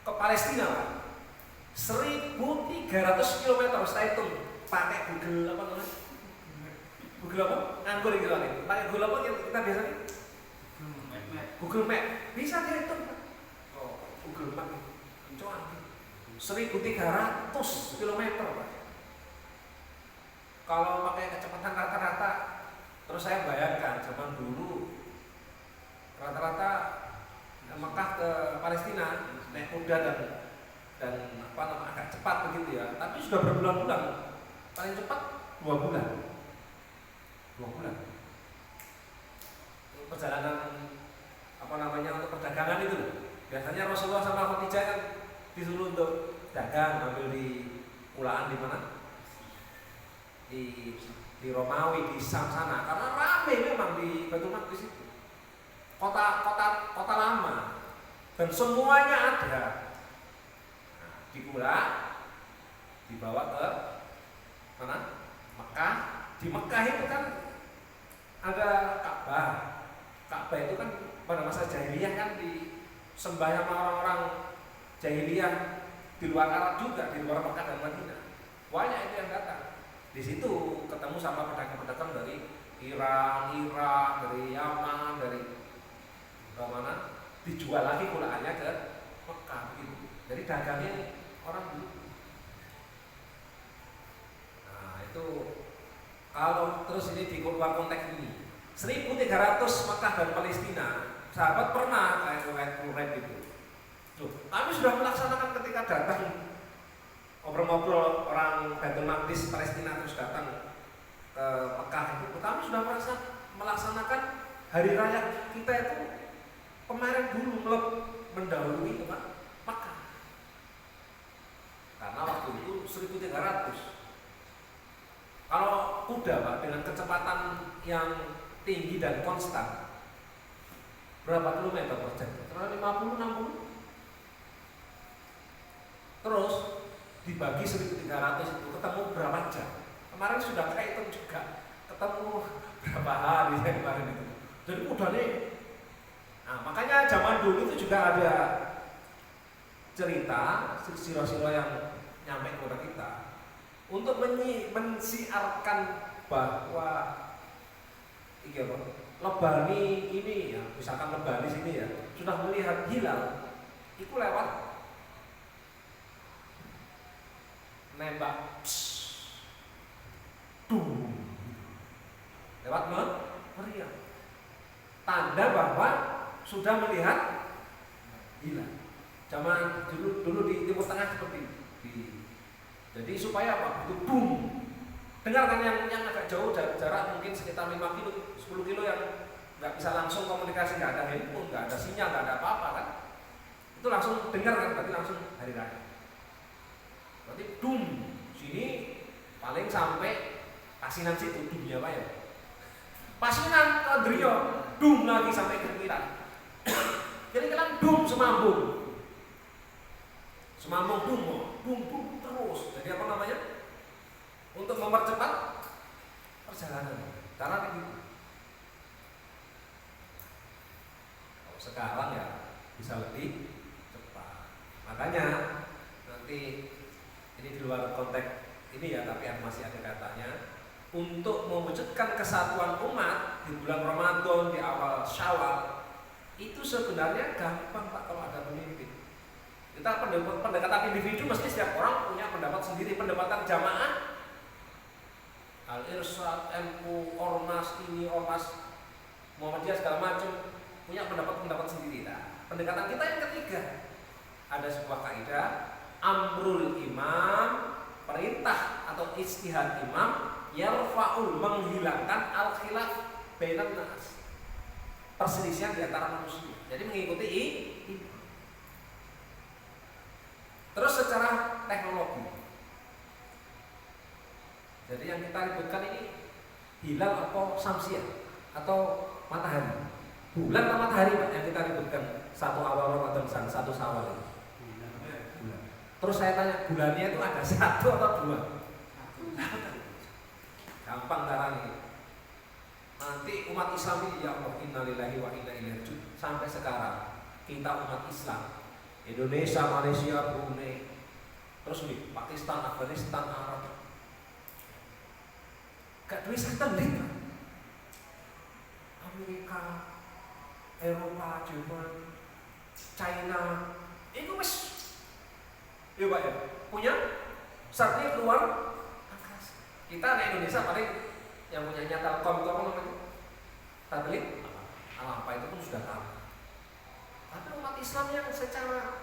[SPEAKER 1] ke Palestina Pak, 1.300 km. Saya hitung pakai Google apa namanya? Google apa? Anggur gitu kan? Pakai Google apa kita biasanya? Google Map. Bisa dihitung Pak. Oh, Google Map. Coba 1.300 km Pak. Kalau pakai kecepatan rata-rata, terus saya bayangkan zaman dulu rata-rata Mekah ke Palestina naik kuda dan apa namanya agak cepat begitu ya. Tapi sudah berbulan-bulan, paling cepat 2 bulan. 2 bulan. Perjalanan apa namanya untuk perdagangan itu. Biasanya Rasulullah sama Khadijah kan disuruh untuk dagang, ambil di pulaan di mana? Di Romawi, di Sam sana, karena ramai memang di Baitul Maqdis itu. Kota lama dan semuanya ada. Nah, dikulah dibawa ke mana? Mekah. Di Mekah itu kan ada Ka'bah. Ka'bah itu kan pada masa jahiliyah kan disembah sama orang-orang jahiliyah di luar Arab juga, di luar Mekah dan Madinah. Banyak itu yang datang. Di situ ketemu sama pedagang-pedagang dari Iran, Irak, dari Yaman, dari mana? Dijual lagi kulaannya ke Mekah gitu. Jadi dagangnya orang dulu. Nah, itu kalau terus ini di luar konteks ini 1.300 Mekah dan Palestina. Sahabat pernah kayak Quran itu. Loh, kami sudah melaksanakan ketika datang ngobrol-ngobrol orang Baitul Maqdis Palestina terus datang ke Mekah itu, kami sudah melaksanakan hari raya kita itu kemarin dulu mendahului Mekah. Karena waktu itu 1.300. Kalau kuda Pak dengan kecepatan yang tinggi dan konstan berapa kilometer per jam? 50-60. Terus dibagi 1.300 itu ketemu berapa jam? Kemarin sudah kayak hitung juga, ketemu berapa hari ya kemarin itu. Jadi udah nih. Nah, makanya zaman dulu itu juga ada cerita siro-siro yang nyampe kepada kita untuk mensiarkan bahwa Lebani ini ya, misalkan Lebani sini ya, sudah melihat hilal, itu lewat nembak lewat meriam, tanda bahwa sudah melihat hilal. Zaman dulu di Timur Tengah seperti itu. Jadi supaya apa? Itu boom. Dengarkan yang agak jauh jarak mungkin sekitar 5 kilo, 10 kilo yang nggak bisa langsung komunikasi, nggak ada handphone, nggak ada sinyal, nggak ada apa-apa kan? Itu langsung dengar kan? Berarti langsung hari raya. Berarti boom. Sini paling sampai Pasinan situ dumnya Pak ya. Pasinan ke Drio, dum lagi sampai ke Kemiran. Jadi kan dum semambung. Semambung dum terus. Jadi apa namanya? Untuk mempercepat perjalanan. Cara begitu. Kalau sekarang ya bisa lebih cepat. Makanya nanti ini di luar konteks ini ya, tapi masih ada katanya untuk mewujudkan kesatuan umat di bulan Ramadan di awal Syawal itu sebenarnya gampang Pak kalau ada pemimpin. Kita pendekatan individu mesti setiap orang punya pendapat sendiri, pendekatan jamaah Al-Irsyad, MU, Ormas ini, Ormas Muhammadiyah segala macam punya pendapat sendiri. Nah, pendekatan kita yang ketiga ada sebuah kaidah amrul imam, perintah atau ijtihad imam yarfa'ul, menghilangkan al-khilaf bainan nas, perselisihan di antara manusia. Jadi mengikuti imam. Terus secara teknologi, jadi yang kita ributkan ini hilal atau samsiah atau matahari, bulan atau matahari Pak yang kita ributkan, satu awal Ramadan, satu Syawal. Bulan. Terus saya tanya bulannya itu ada satu atau dua? Gampang caranya. Nanti umat Islam ini, ya Allah, innalillahi wa inna ilaihi raji'un. Sampai sekarang kita umat Islam, Indonesia, Malaysia, Brunei, terus nih Pakistan, Afghanistan, Arab, gak duwe satelit. Amerika, Eropa, Jerman, China, itu wis ya Pak ya, punya satelit luar angkasa. Kita di Indonesia paling yang punyanya Telkom itu apa namanya? Satelit apa itu pun sudah tahu. Tapi umat Islam yang secara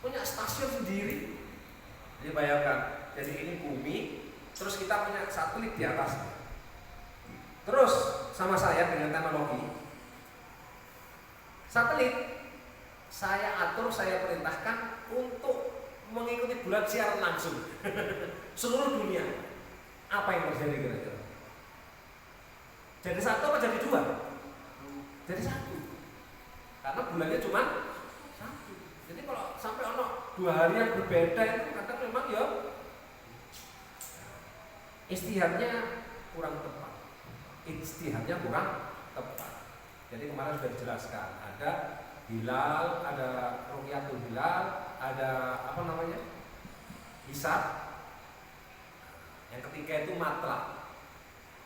[SPEAKER 1] punya stasiun sendiri, jadi bayangkan, jadi ini bumi, terus kita punya satelit di atasnya. Terus sama saya dengan teknologi satelit, saya atur, saya perintahkan untuk mengikuti bulan siaran langsung seluruh dunia. Apa yang terjadi kira-kira? Jadi satu apa jadi dua? Jadi satu. Karena bulannya cuma satu. Jadi kalau sampai ono 2 hari yang berbeda itu kadang memang ya istihadnya kurang tepat. Istihadnya kurang tepat. Jadi kemarin sudah dijelaskan, ada hilal, ada ru'yatul hilal, ada apa namanya? Hisab. Yang ketiga itu matlak.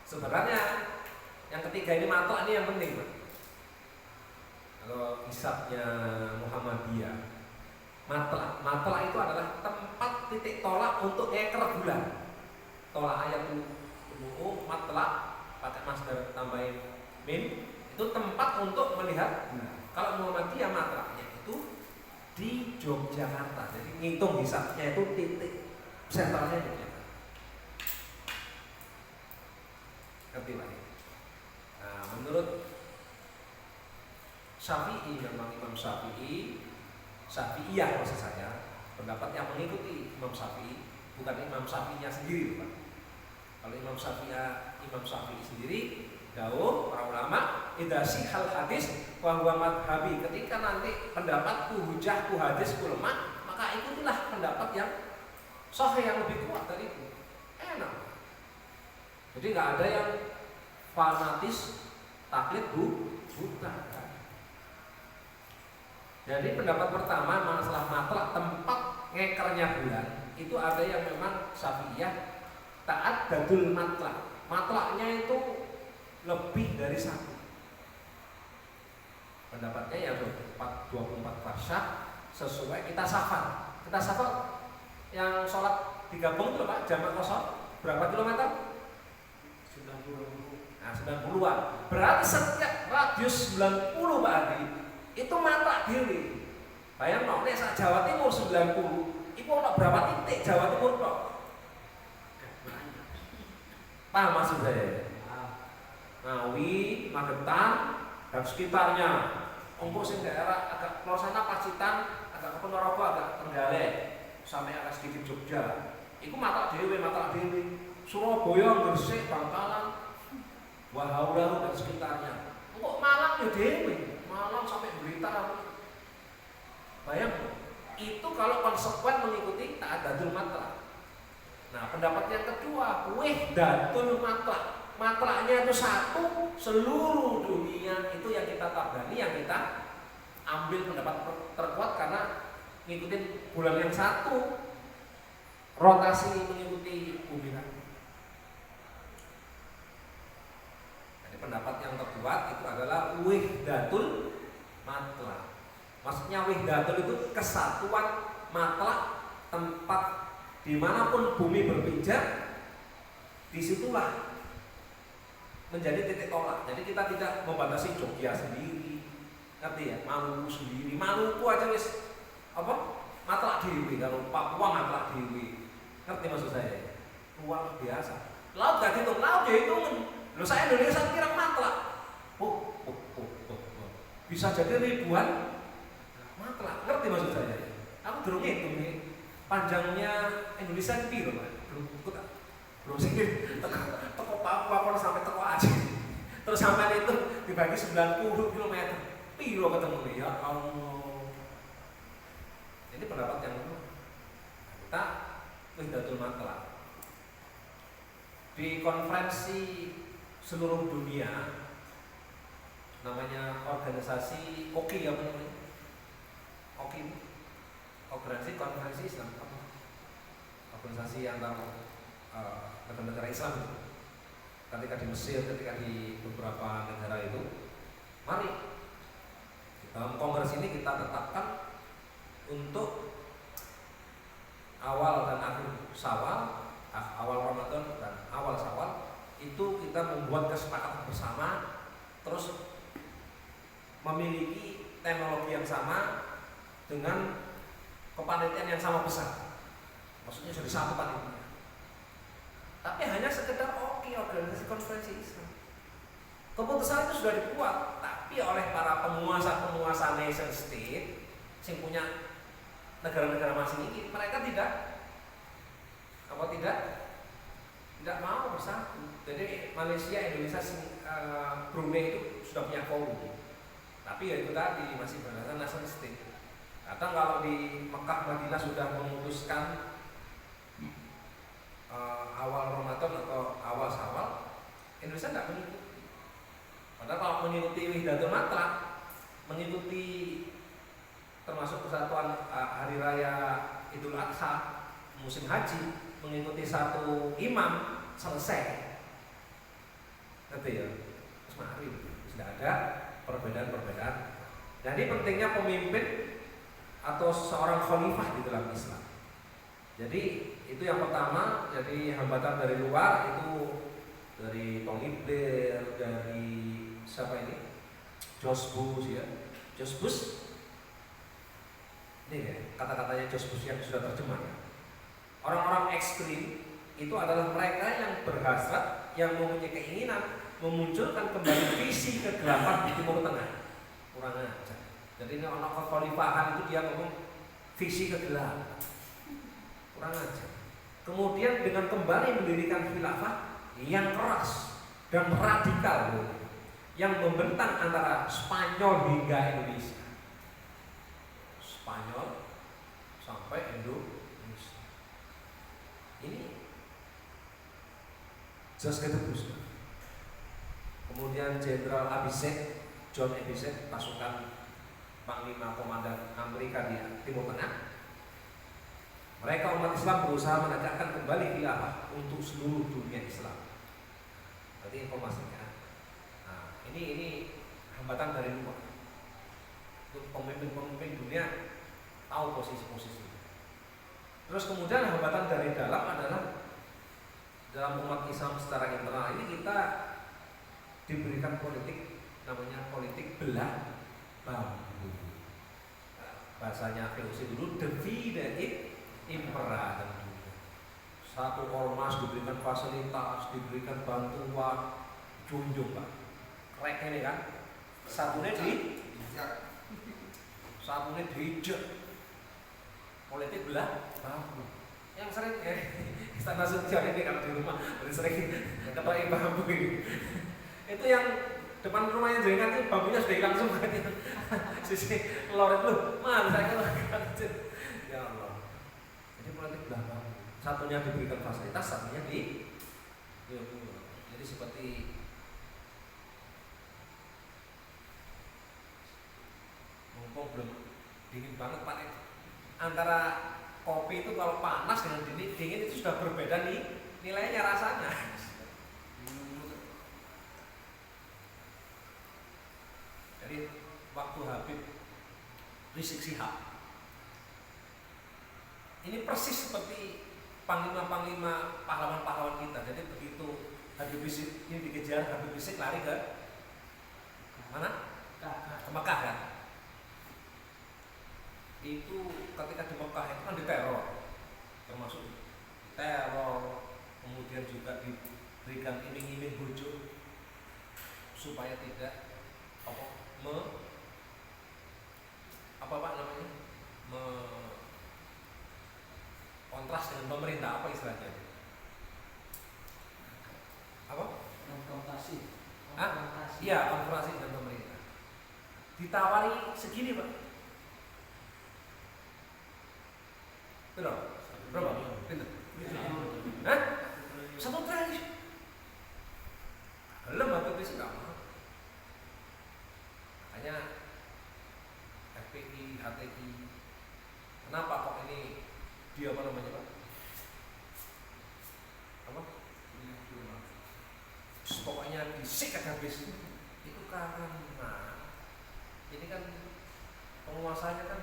[SPEAKER 1] Sebenarnya yang ketiga ini matlak ini yang penting, Pak. Kalau hisabnya Muhammadiyah, matlak itu adalah tempat titik tolak untuk ngeker bulan. Tolak ayat itu matlak pakai masdar tambahin mim, itu tempat untuk melihat bulan. Kalau Muhammadiyah matlaknya itu di Yogyakarta. Jadi ngitung hisabnya itu titik sentralnya Yogyakarta. Ngerti Pak? Nah, menurut Syafi'i, memang Imam Syafi'iyah maksud saya, pendapat yang mengikuti Imam Syafi'i, bukan Imam Syafi'inya sendiri, Pak. Kalau Imam Syafi'i sendiri, dawuh para ulama, idza sihal hadis wa huwa madhhabi. Ketika nanti pendapatku hujah, ku hadis, ku lemah, maka ikutilah pendapat yang sahih, yang lebih kuat dari itu. Enak. Jadi nggak ada yang fanatis taklid buta. Jadi pendapat pertama masalah matlak, tempat ngekernya bulan, itu ada yang memang Syafi'iyah taat dadul matlak. Matlaknya itu lebih dari satu. Pendapatnya yang 24 fasyah sesuai kita safar. Kita safar yang sholat digabung itu Pak, jamak kosong berapa kilometer? 90. Nah, 90-an. Berarti setiap radius 90 Pak Adi itu matlak dewi. Bayang nek sak Jawa Timur 90, itu ono berapa titik Jawa Timur kok? Paham maksud saya? Ngawi, Magetan, dan sekitarnya. Untuk sing daerah agak keluar sana Pacitan, agak ke Ponorogo, agak Trenggalek, sampai agak sedikit Jogja. Itu matlak dewi. Surabaya, Gresik, Bangkalan, Wahaulau dan sekitarnya. Untuk Malang ya dewi. Malang sampai Blitar. Bayang, itu kalau konsekuen mengikuti ta'adadul matlak. Nah, pendapat yang kedua, wahdatul matlak. Matlaknya itu satu, seluruh dunia itu yang kita tabani, yang kita ambil pendapat terkuat karena ngikutin bulan yang satu, rotasi mengikuti bumi kan. Jadi pendapat yang terkuat itu adalah wahdatul matlak. Maksudnya wahdatul itu kesatuan matlak, tempat dimanapun bumi berpijak, disitulah menjadi titik tolak. Jadi kita tidak membatasi Jogja sendiri, ngerti ya? Maluku sendiri, Maluku aja wis apa? Matlak dewi. Kalau Papua matlak dewi, ngerti maksud saya? Luar biasa. Laut gak dihitung, laut ya hitungan. Loh saya Indonesia kira matlak. Bisa jadi ribuan matlak, ngerti maksud saya? Aku belum ngitung nih. Panjangnya Indonesia itu piro, Pak? Belum sih. Teko Papua sampai teko Aceh. Terus sampai itu dibagi 90 km. Piro ketemu ya Allah. Ini pendapat yang kita wahdatul matlak. Di konferensi seluruh dunia
[SPEAKER 2] namanya organisasi OKI apa namanya? OKI, organisasi konferensi Islam apa? Organisasi antar negara-negara Islam itu. Ketika di Mesir, ketika di beberapa negara itu, mari dalam kongres ini kita tetapkan untuk awal dan akhir Syawal, awal Ramadan dan awal Syawal itu kita membuat kesepakatan bersama, terus memiliki teknologi yang sama dengan kepanitiaan yang sama besar. Maksudnya sudah satu panitia. Tapi hanya sekedar organisasi konferensi Islam. Keputusan itu sudah dibuat, tapi oleh para penguasa nation state yang punya negara-negara masing ini, mereka tidak mau bersatu. Jadi Malaysia, Indonesia, Brunei itu sudah punya forum. Tapi ya itu tadi masih berdasarkan nation state. Kadang kalau di Mekah, Madinah sudah memutuskan awal Ramadan atau awal Syawal, Indonesia tidak mengikuti. Padahal kalau mengikuti Wihdatul Matlaq, mengikuti termasuk kesatuan hari raya Idul Adha, musim haji, mengikuti satu imam, selesai. Nanti ya, terus mari tidak ada perbedaan-perbedaan. Jadi pentingnya pemimpin atau seorang khalifah di dalam Islam. Jadi itu yang pertama. Jadi hambatan dari luar itu dari Tony Blair, dari siapa ini? George Bush ya. George Bush. Ini ya, kata-katanya George Bush yang sudah terjemah ya. Orang-orang ekstrim itu adalah mereka yang berhasrat, yang mempunyai keinginan memunculkan kembali visi kegelapan di Timur Tengah. Kurang aja. Jadi ini anak kekhalifahan itu dia ngomong visi kegelapan. Kurang aja. Kemudian dengan kembali mendirikan khilafah yang keras dan radikal, yang membentang antara Spanyol hingga Indonesia, Spanyol sampai Indonesia. Ini George Bush. Kemudian Jenderal Abizet, John Abizet, pasukan Panglima Komandan Amerika di Timur Tengah. Mereka umat Islam berusaha menegakkan kembali khilafah untuk seluruh dunia Islam. Berarti informasinya. Nah, ini hambatan dari luar. Untuk pemimpin-pemimpin dunia tahu posisi-posisi. Terus kemudian hambatan dari dalam adalah dalam umat Islam secara internal ini kita diberikan politik, namanya politik belah bambu. Bahasanya VOC dulu, divide impera. Satu ormas diberikan fasilitas, diberikan bantuan, junjung Pak. Krek ini kan, satunya dijek. Politik belah bambu. Yang sering Istana Sosial ini kalau di rumah sering ketemu bambu ini. Itu yang depan rumahnya jenengan itu bambunya sudah hilang semua. Sisi lorot lu, mana saya kecil. Ya Allah. Jadi politik belah bambu. Satunya diberikan fasilitas, satunya jadi seperti mumpung belum dingin banget Pak. Antara kopi itu kalau panas dengan dingin itu sudah berbeda nih nilainya, rasanya. Jadi waktu Habib Rizik Syihab ini persis seperti panglima-panglima pahlawan-pahlawan kita. Jadi begitu Habib Rizik ini dikejar, Habib Rizik lari ke mana? Ke Mekah kan? Itu ketika di Mekah itu kan diteror, termasuk teror, kemudian juga diberikan iming-iming bojo supaya tidak kontras dengan pemerintah, apa istilahnya? Apa?
[SPEAKER 3] Konfrontasi.
[SPEAKER 2] Iya, konfrontasi dengan pemerintah. Ditawari segini Pak. Berapa? Pinter? Hah? 1 triliun. Belum Habib Rizik nggak mau. Kenapa kok ini dia apa namanya Pak? Apa? Pokoknya disikat habis. Itu karena ini kan penguasanya kan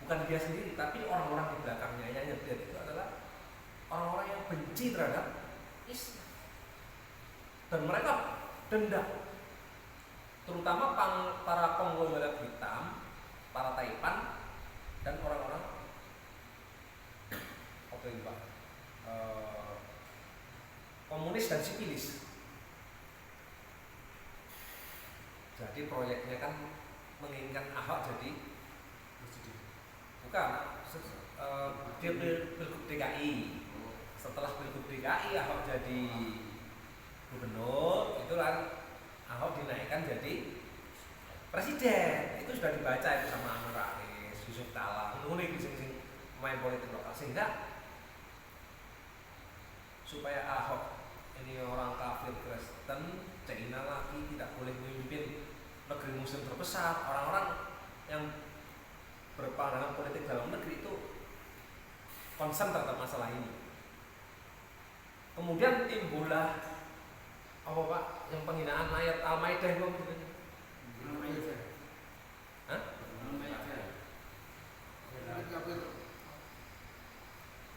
[SPEAKER 2] bukan dia sendiri, tapi orang-orang di belakangnya yang nyetir itu adalah orang-orang yang benci terhadap Islam. Dan mereka dendam, terutama para konglomerat hitam, para Taipan, dan orang-orang apa ini Pak? Komunis dan sipilis. Jadi proyeknya kan menginginkan Ahok jadi bukan dia pilgub DKI. Setelah pilgub DKI Ahok jadi gubernur, itu kan Ahok dinaikkan jadi presiden. Itu sudah dibaca itu sama Amin Rais, Yusuf Kala, nulis sing main politik lokal, sehingga supaya Ahok ini orang kafir Kristen, Cina lagi tidak boleh memimpin negeri muslim terbesar. Orang-orang yang berpandangan politik dalam negeri itu concern terhadap masalah ini. Kemudian timbullah apa Pak? Yang penghinaan ayat Al-Maidah itu Hah?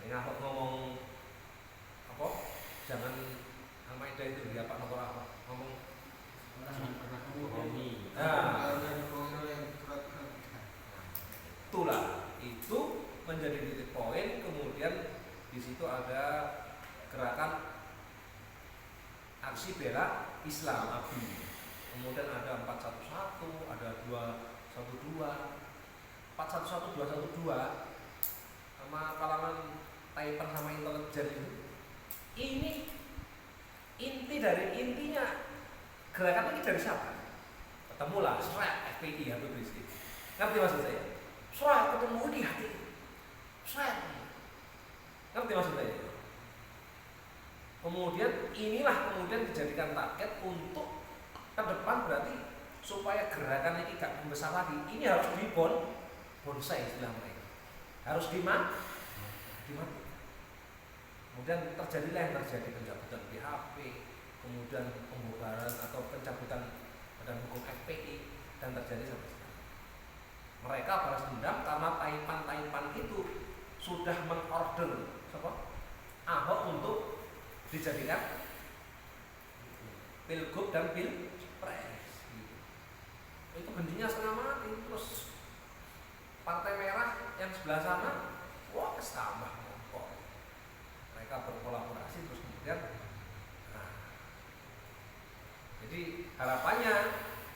[SPEAKER 2] Ini Ahok ngomong apa? Jangan Al-Maidah itu dia Pak nomor apa? Ngomong itulah itu menjadi titik poin. Kemudian di situ ada gerakan aksi bela Islam ABI. Kemudian ada 411, ada 212, 411, 212 sama kalangan Taipan sama intelijen itu. Ini inti dari intinya gerakan ini dari siapa? Ketemulah SREP, FPI, Habib Rizki. Ngerti maksud saya? SREP ketemu di hati. SREP. Ngerti maksud saya? Kemudian inilah kemudian dijadikan target untuk ke depan, berarti supaya gerakan ini gak membesar lagi. Ini harus bonsai istilah mereka. Harus dimati. Kemudian terjadilah yang terjadi, pencabutan PHP, kemudian pembubaran atau pencabutan badan hukum FPI, dan terjadi sampai sekarang. Mereka balas dendam karena Taipan itu sudah mengorder Ahok untuk dijadikan pilgub dan pilpres. Itu bencinya setengah mati. Terus Partai Merah yang sebelah sana, wah tambah ngompol. Mereka berkolaborasi terus kemudian. Jadi harapannya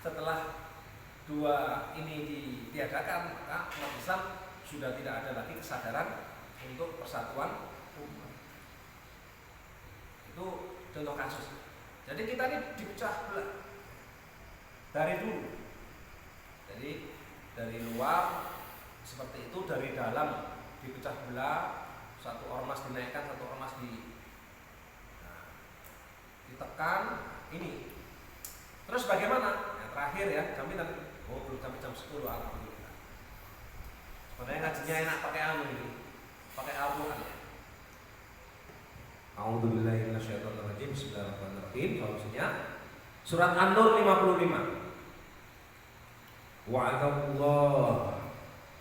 [SPEAKER 2] setelah dua ini ditiadakan, maka umat Islam sudah tidak ada lagi kesadaran untuk persatuan umat. Itu contoh kasus. Jadi kita ini dipecah belah dari dulu. Jadi dari luar seperti itu, dari dalam dipecah belah, satu ormas dinaikkan, satu ormas ditekan. Ini terus bagaimana? Yang terakhir ya, jaminan belum sampai jam 10 alhamdulillah. Sebenarnya ngajinya enak pakai ini, pakai Al-Quran ya. A'udzubillahi minasyaitonirrajim. Bismillahirrahmanirrahim. Solusinya surat An-Nur 55.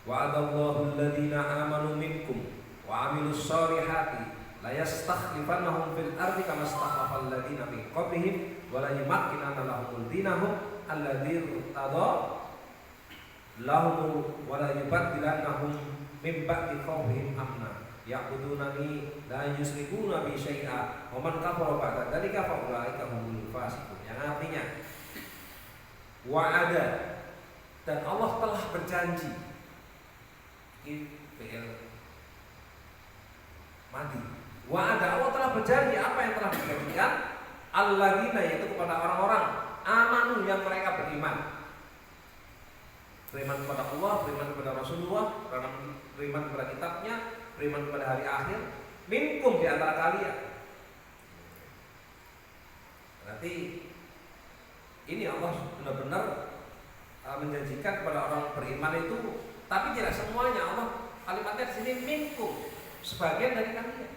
[SPEAKER 2] Wa'adallahu alladziina aamanu minkum wa 'amilus shaalihati la yastakhlifannahum fil ardi kama istakhlafal ladziina min qablihim wa la yumakkinanna lahum dinahum alladzi irtada lahum wa la yubaddilannahum min ba'di khawfihim amna ya'budunani la yusyrikuna bi syai'a wa man kafara ba'da dzalika fa ulaika humul fasiqun. Yang artinya wa'ada, dan Allah telah berjanji. Ini fi'il madi. Wa'ada, Allah telah berjanji. Apa yang telah dijanjikan? Alladzina, yaitu kepada orang-orang amanu yang mereka beriman. Beriman kepada Allah, beriman kepada Rasulullah, beriman kepada kitabnya, beriman kepada hari akhir. Minkum, di antara kalian. Berarti ini Allah benar-benar menjanjikan kepada orang beriman itu Tapi tidak semuanya. Allah kalimatnya di sini minkum, sebagian dari kalian.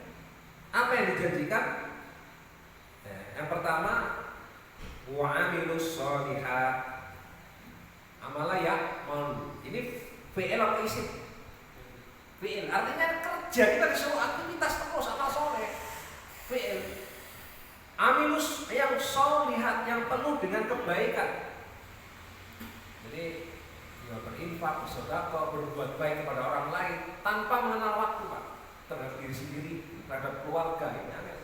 [SPEAKER 2] Apa yang dijanjikan? Yang pertama, wa amilus sholihat, amala ya'mal. Ini fi'il atau isim? Fi'il, artinya kerja, kita disuruh aktivitas terus, amal soleh. Fi'il. Amilus yang sholihat, yang penuh dengan kebaikan. Jadi berinfak, bersedekah, berbuat baik kepada orang lain tanpa mengenal waktu, Pak, terhadap diri sendiri, terhadap keluarga. Ini aneh.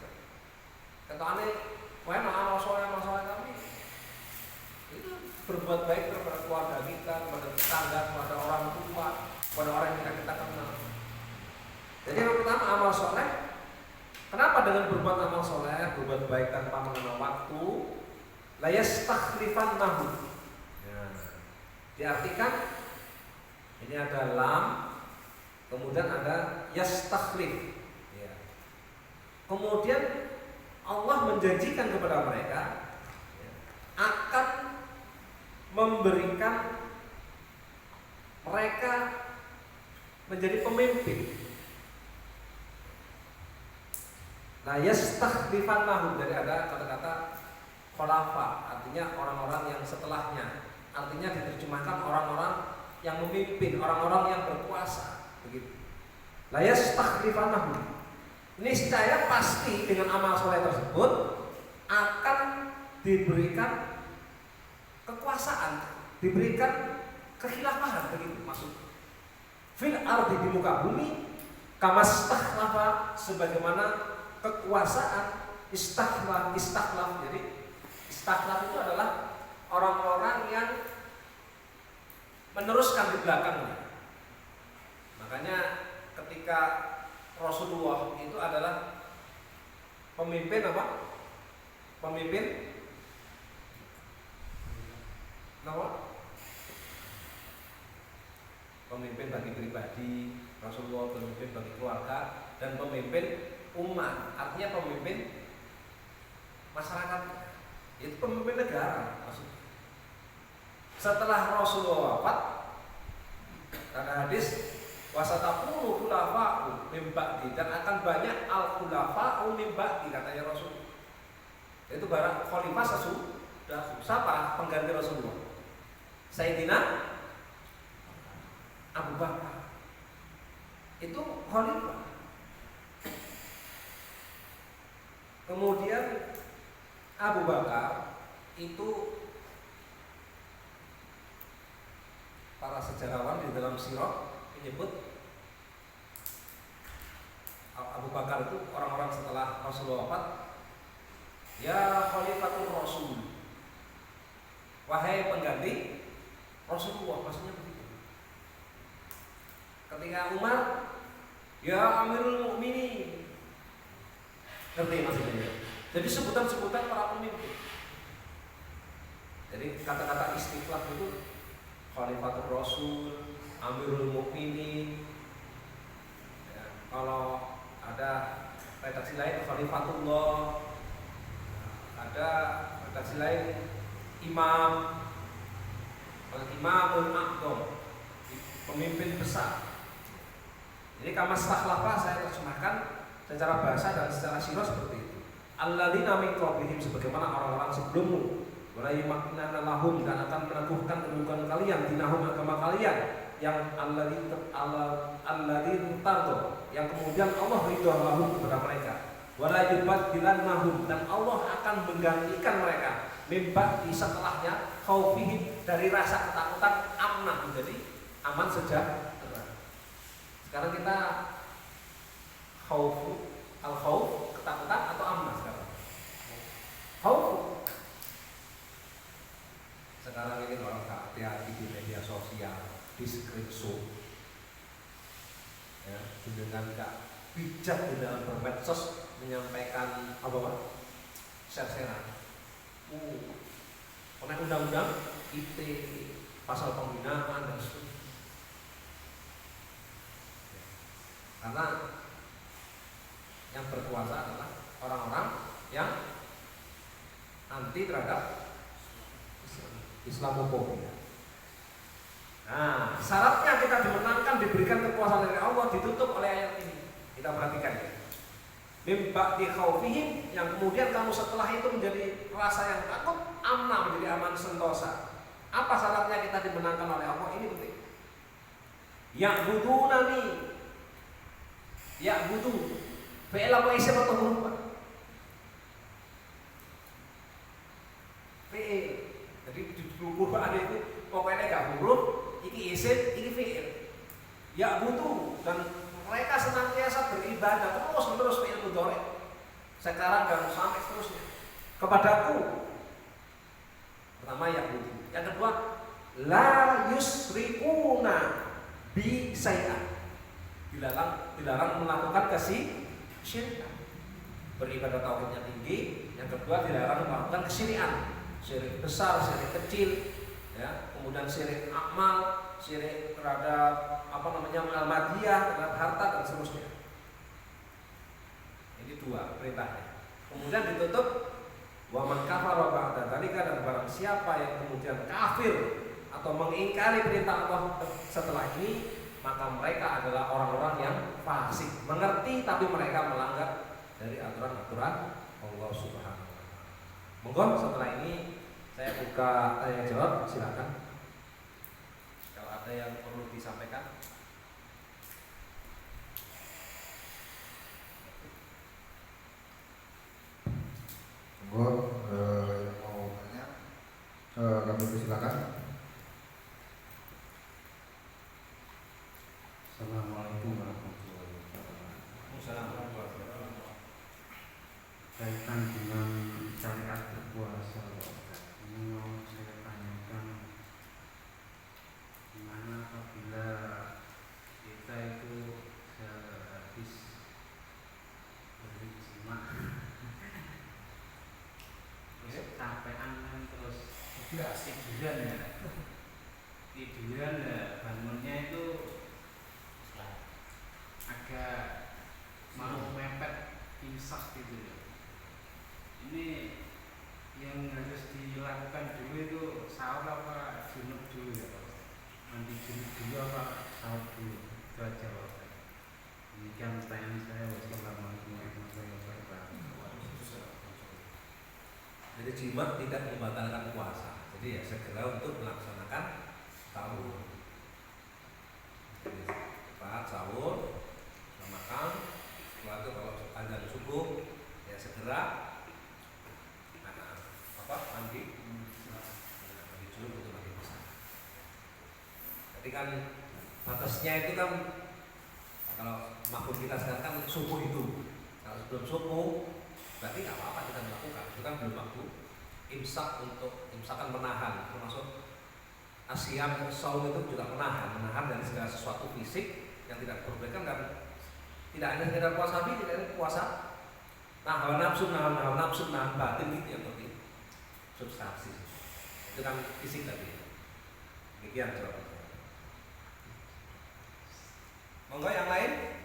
[SPEAKER 2] Kata aneh, mana amal soleh kami itu berbuat baik kepada keluarga kita, kepada tetangga, kepada orang tua, kepada orang yang kita kenal. Jadi yang pertama amal soleh. Kenapa dengan berbuat amal soleh, berbuat baik tanpa mengenal waktu? La yastakhlifannahum. Diartikan ini ada lam, kemudian ada yastakhlif. Ya. Kemudian Allah menjanjikan kepada mereka akan memberikan mereka menjadi pemimpin. Nah, yastakhlifannahum, jadi ada kata-kata khulafa, artinya orang-orang yang setelahnya. Artinya diterjemahkan orang-orang yang memimpin, orang-orang yang berkuasa, begitu. La yastakhlifannahum. Niscaya pasti dengan amal soleh tersebut akan diberikan kekuasaan, diberikan kekhilafahan, begitu maksud. Fil ardi, di muka bumi, kamastakhlafa, sebagaimana kekuasaan istakhlaf. Jadi istakhlaf itu adalah orang-orang yang meneruskan di belakangnya. Makanya ketika Rasulullah itu adalah pemimpin apa? Pemimpin apa? Pemimpin bagi pribadi, Rasulullah pemimpin bagi keluarga, dan pemimpin umat. Artinya pemimpin masyarakat. Itu pemimpin negara maksudnya. Setelah Rasulullah wafat, kata hadis, wasataqulu khulafa'u min ba'di, dan akan banyak al-khulafa'u min ba'di, katanya Rasul. Itu barang khalifah sesudah. Siapa pengganti Rasulullah? Sayyidina Abu Bakar. Itu khalifah. Kemudian Abu Bakar itu, para sejarawan di dalam sirah menyebut Abu Bakar itu orang-orang setelah Rasulullah wafat, ya khalifatul Rasul, wahai pengganti Rasulullah, maksudnya begitu. Ketika Umar, ya Amirul Mukminin, ngerti maksudnya? Jadi sebutan-sebutan para pemimpin. Jadi kata-kata istiqlal itu khalifatul Rasul, Amirul Mukminin. Ya, kalau ada redaksi lain Khalifatullah, ada redaksi lain Imam, Imamul A'dham, pemimpin besar. Jadi kama stakhlafa saya terjemahkan secara bahasa dan secara sirah seperti itu. Alladzina min qablihim, sebagaimana orang-orang sebelummu, wala yumakkinana lahum, dan akan meneguhkan kedudukan kalian, dinahum, agama kalian, yang alladzin tardo, yang kemudian Allah ridho lahum kepada mereka, wala yubaddilannahum, dan Allah akan menggantikan mereka mimba di setelahnya khaufihim, dari rasa ketakutan, amnah, menjadi aman sejahtera. Sekarang kita al-khauf, ketakutan, atau amnah sekarang? Khauf. Sekarang ini orang hati-hati di media sosial, di screenshot, ya, dengan gak bijak di dalam bermedsos menyampaikan apa? Share-sharean. Oleh undang-undang ITE, pasal penghinaan dan sebagainya. Karena yang berkuasa adalah orang-orang yang anti terhadap Islamofobia. Nah, syaratnya kita dimenangkan, diberikan kekuasaan dari Allah ditutup oleh ayat ini. Kita perhatikan ya. Mim ba'di khaufihim, yang kemudian kamu setelah itu menjadi rasa yang takut, amna menjadi aman sentosa. Apa syaratnya kita dimenangkan oleh Allah? Ini penting. Ya'budunani, ya'budu. Fi'il apa isim atau huruf Pak? Fi'il. Jadi di Quran itu pokoknya gak huruf, ini isim, ini fi'il. Ya'budu, dan mereka senantiasa beribadah terus-menerus fi'il mudhari. Sekarang dan sampai seterusnya. Kepadaku. Pertama ya'budu. Yang kedua, la yusrikuna bi syai'an. Dilarang melakukan kesyirikan. Beribadah tauhidnya tinggi. Yang kedua, dilarang melakukan kesyirikan. Syirik besar, syirik kecil, ya. Kemudian syirik amal, syirik terhadap al-madiyah, terhadap harta dan seterusnya. Ini dua perintahnya. Kemudian ditutup wa man kafara ba'da dzalika, dan barang siapa yang kemudian kafir atau mengingkari perintah Allah setelah ini, maka mereka adalah orang-orang yang fasik, mengerti tapi mereka melanggar dari aturan-aturan Allah Subhanahu wa taala. Monggo setelah ini saya buka tanya jawab, silakan. Kalau ada yang perlu disampaikan.
[SPEAKER 3] Monggo yang mau tanya kami persilakan.
[SPEAKER 4] Assalamualaikum warahmatullahi wabarakatuh.
[SPEAKER 2] Assalamualaikum.
[SPEAKER 4] Kaitan dengan syariat berpuasa, ini mau saya tanyakan, gimana apabila kita itu habis berjima, terus capean kan, terus tiduran ya, bangunnya itu agak mau mepet imsak gitu ya. Ini yang harus dilakukan dulu itu sahur apa junub dulu ya Pak? Mandi junub dulu apa sahur dulu? Itu aja Pak. Demikian pertanyaan saya. Wassalamualaikum warahmatullahi wabarakatuh.
[SPEAKER 2] Jadi jimat tidak membatalkan puasa. Jadi ya segera untuk melaksanakan sahur. Jadi cepat sahur, makan. Setelah itu kalau azan subuh ya segera mandi junub untuk mandi besar. Jadi kan batasnya itu kan kalau makhluk kita sekarang kan subuh itu. Kalau sebelum subuh berarti nggak apa-apa kita melakukan. Itu kan belum waktu imsak, untuk imsakan menahan, termasuk asyam saum itu juga menahan dari segala sesuatu fisik yang tidak diperbolehkan, dan tidak hanya sekedar puasa fisik, tidak hanya puasa nahan nafsu, nahan batin gitu yang penting. Substansi itu kan fisik tadi. Demikian jawabannya. Monggo yang lain.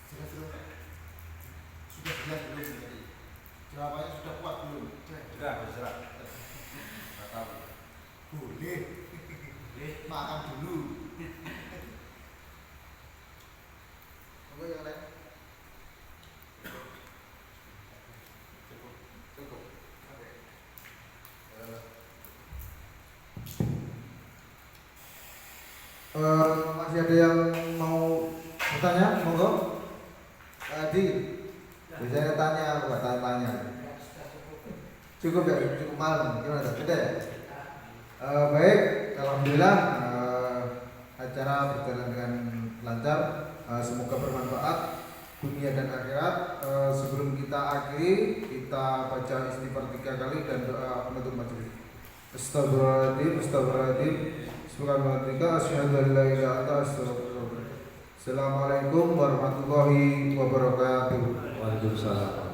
[SPEAKER 3] Sudah jelas belum tadi? Jawabannya sudah kuat belum?
[SPEAKER 2] Sudah berserah.
[SPEAKER 3] Boleh. Makan dulu. Monggo yang lain. Cukup. Masih ada yang mau bertanya? Monggo. Tadi biasanya tanya, bukan tanya. Cukup ya, cukup malam. Gimana? Sudah ya? Baik, alhamdulillah acara berjalan dengan lancar. Semoga bermanfaat dunia dan akhirat. Sebelum kita akhiri, kita baca istighfar 3 kali dan doa penutup majelis. Astagfirullahaladzim. Subhanallah, asyhadu an la ilaha illa anta, astaghfirullah. Assalamualaikum warahmatullahi wabarakatuh.
[SPEAKER 1] Waalaikumsalam.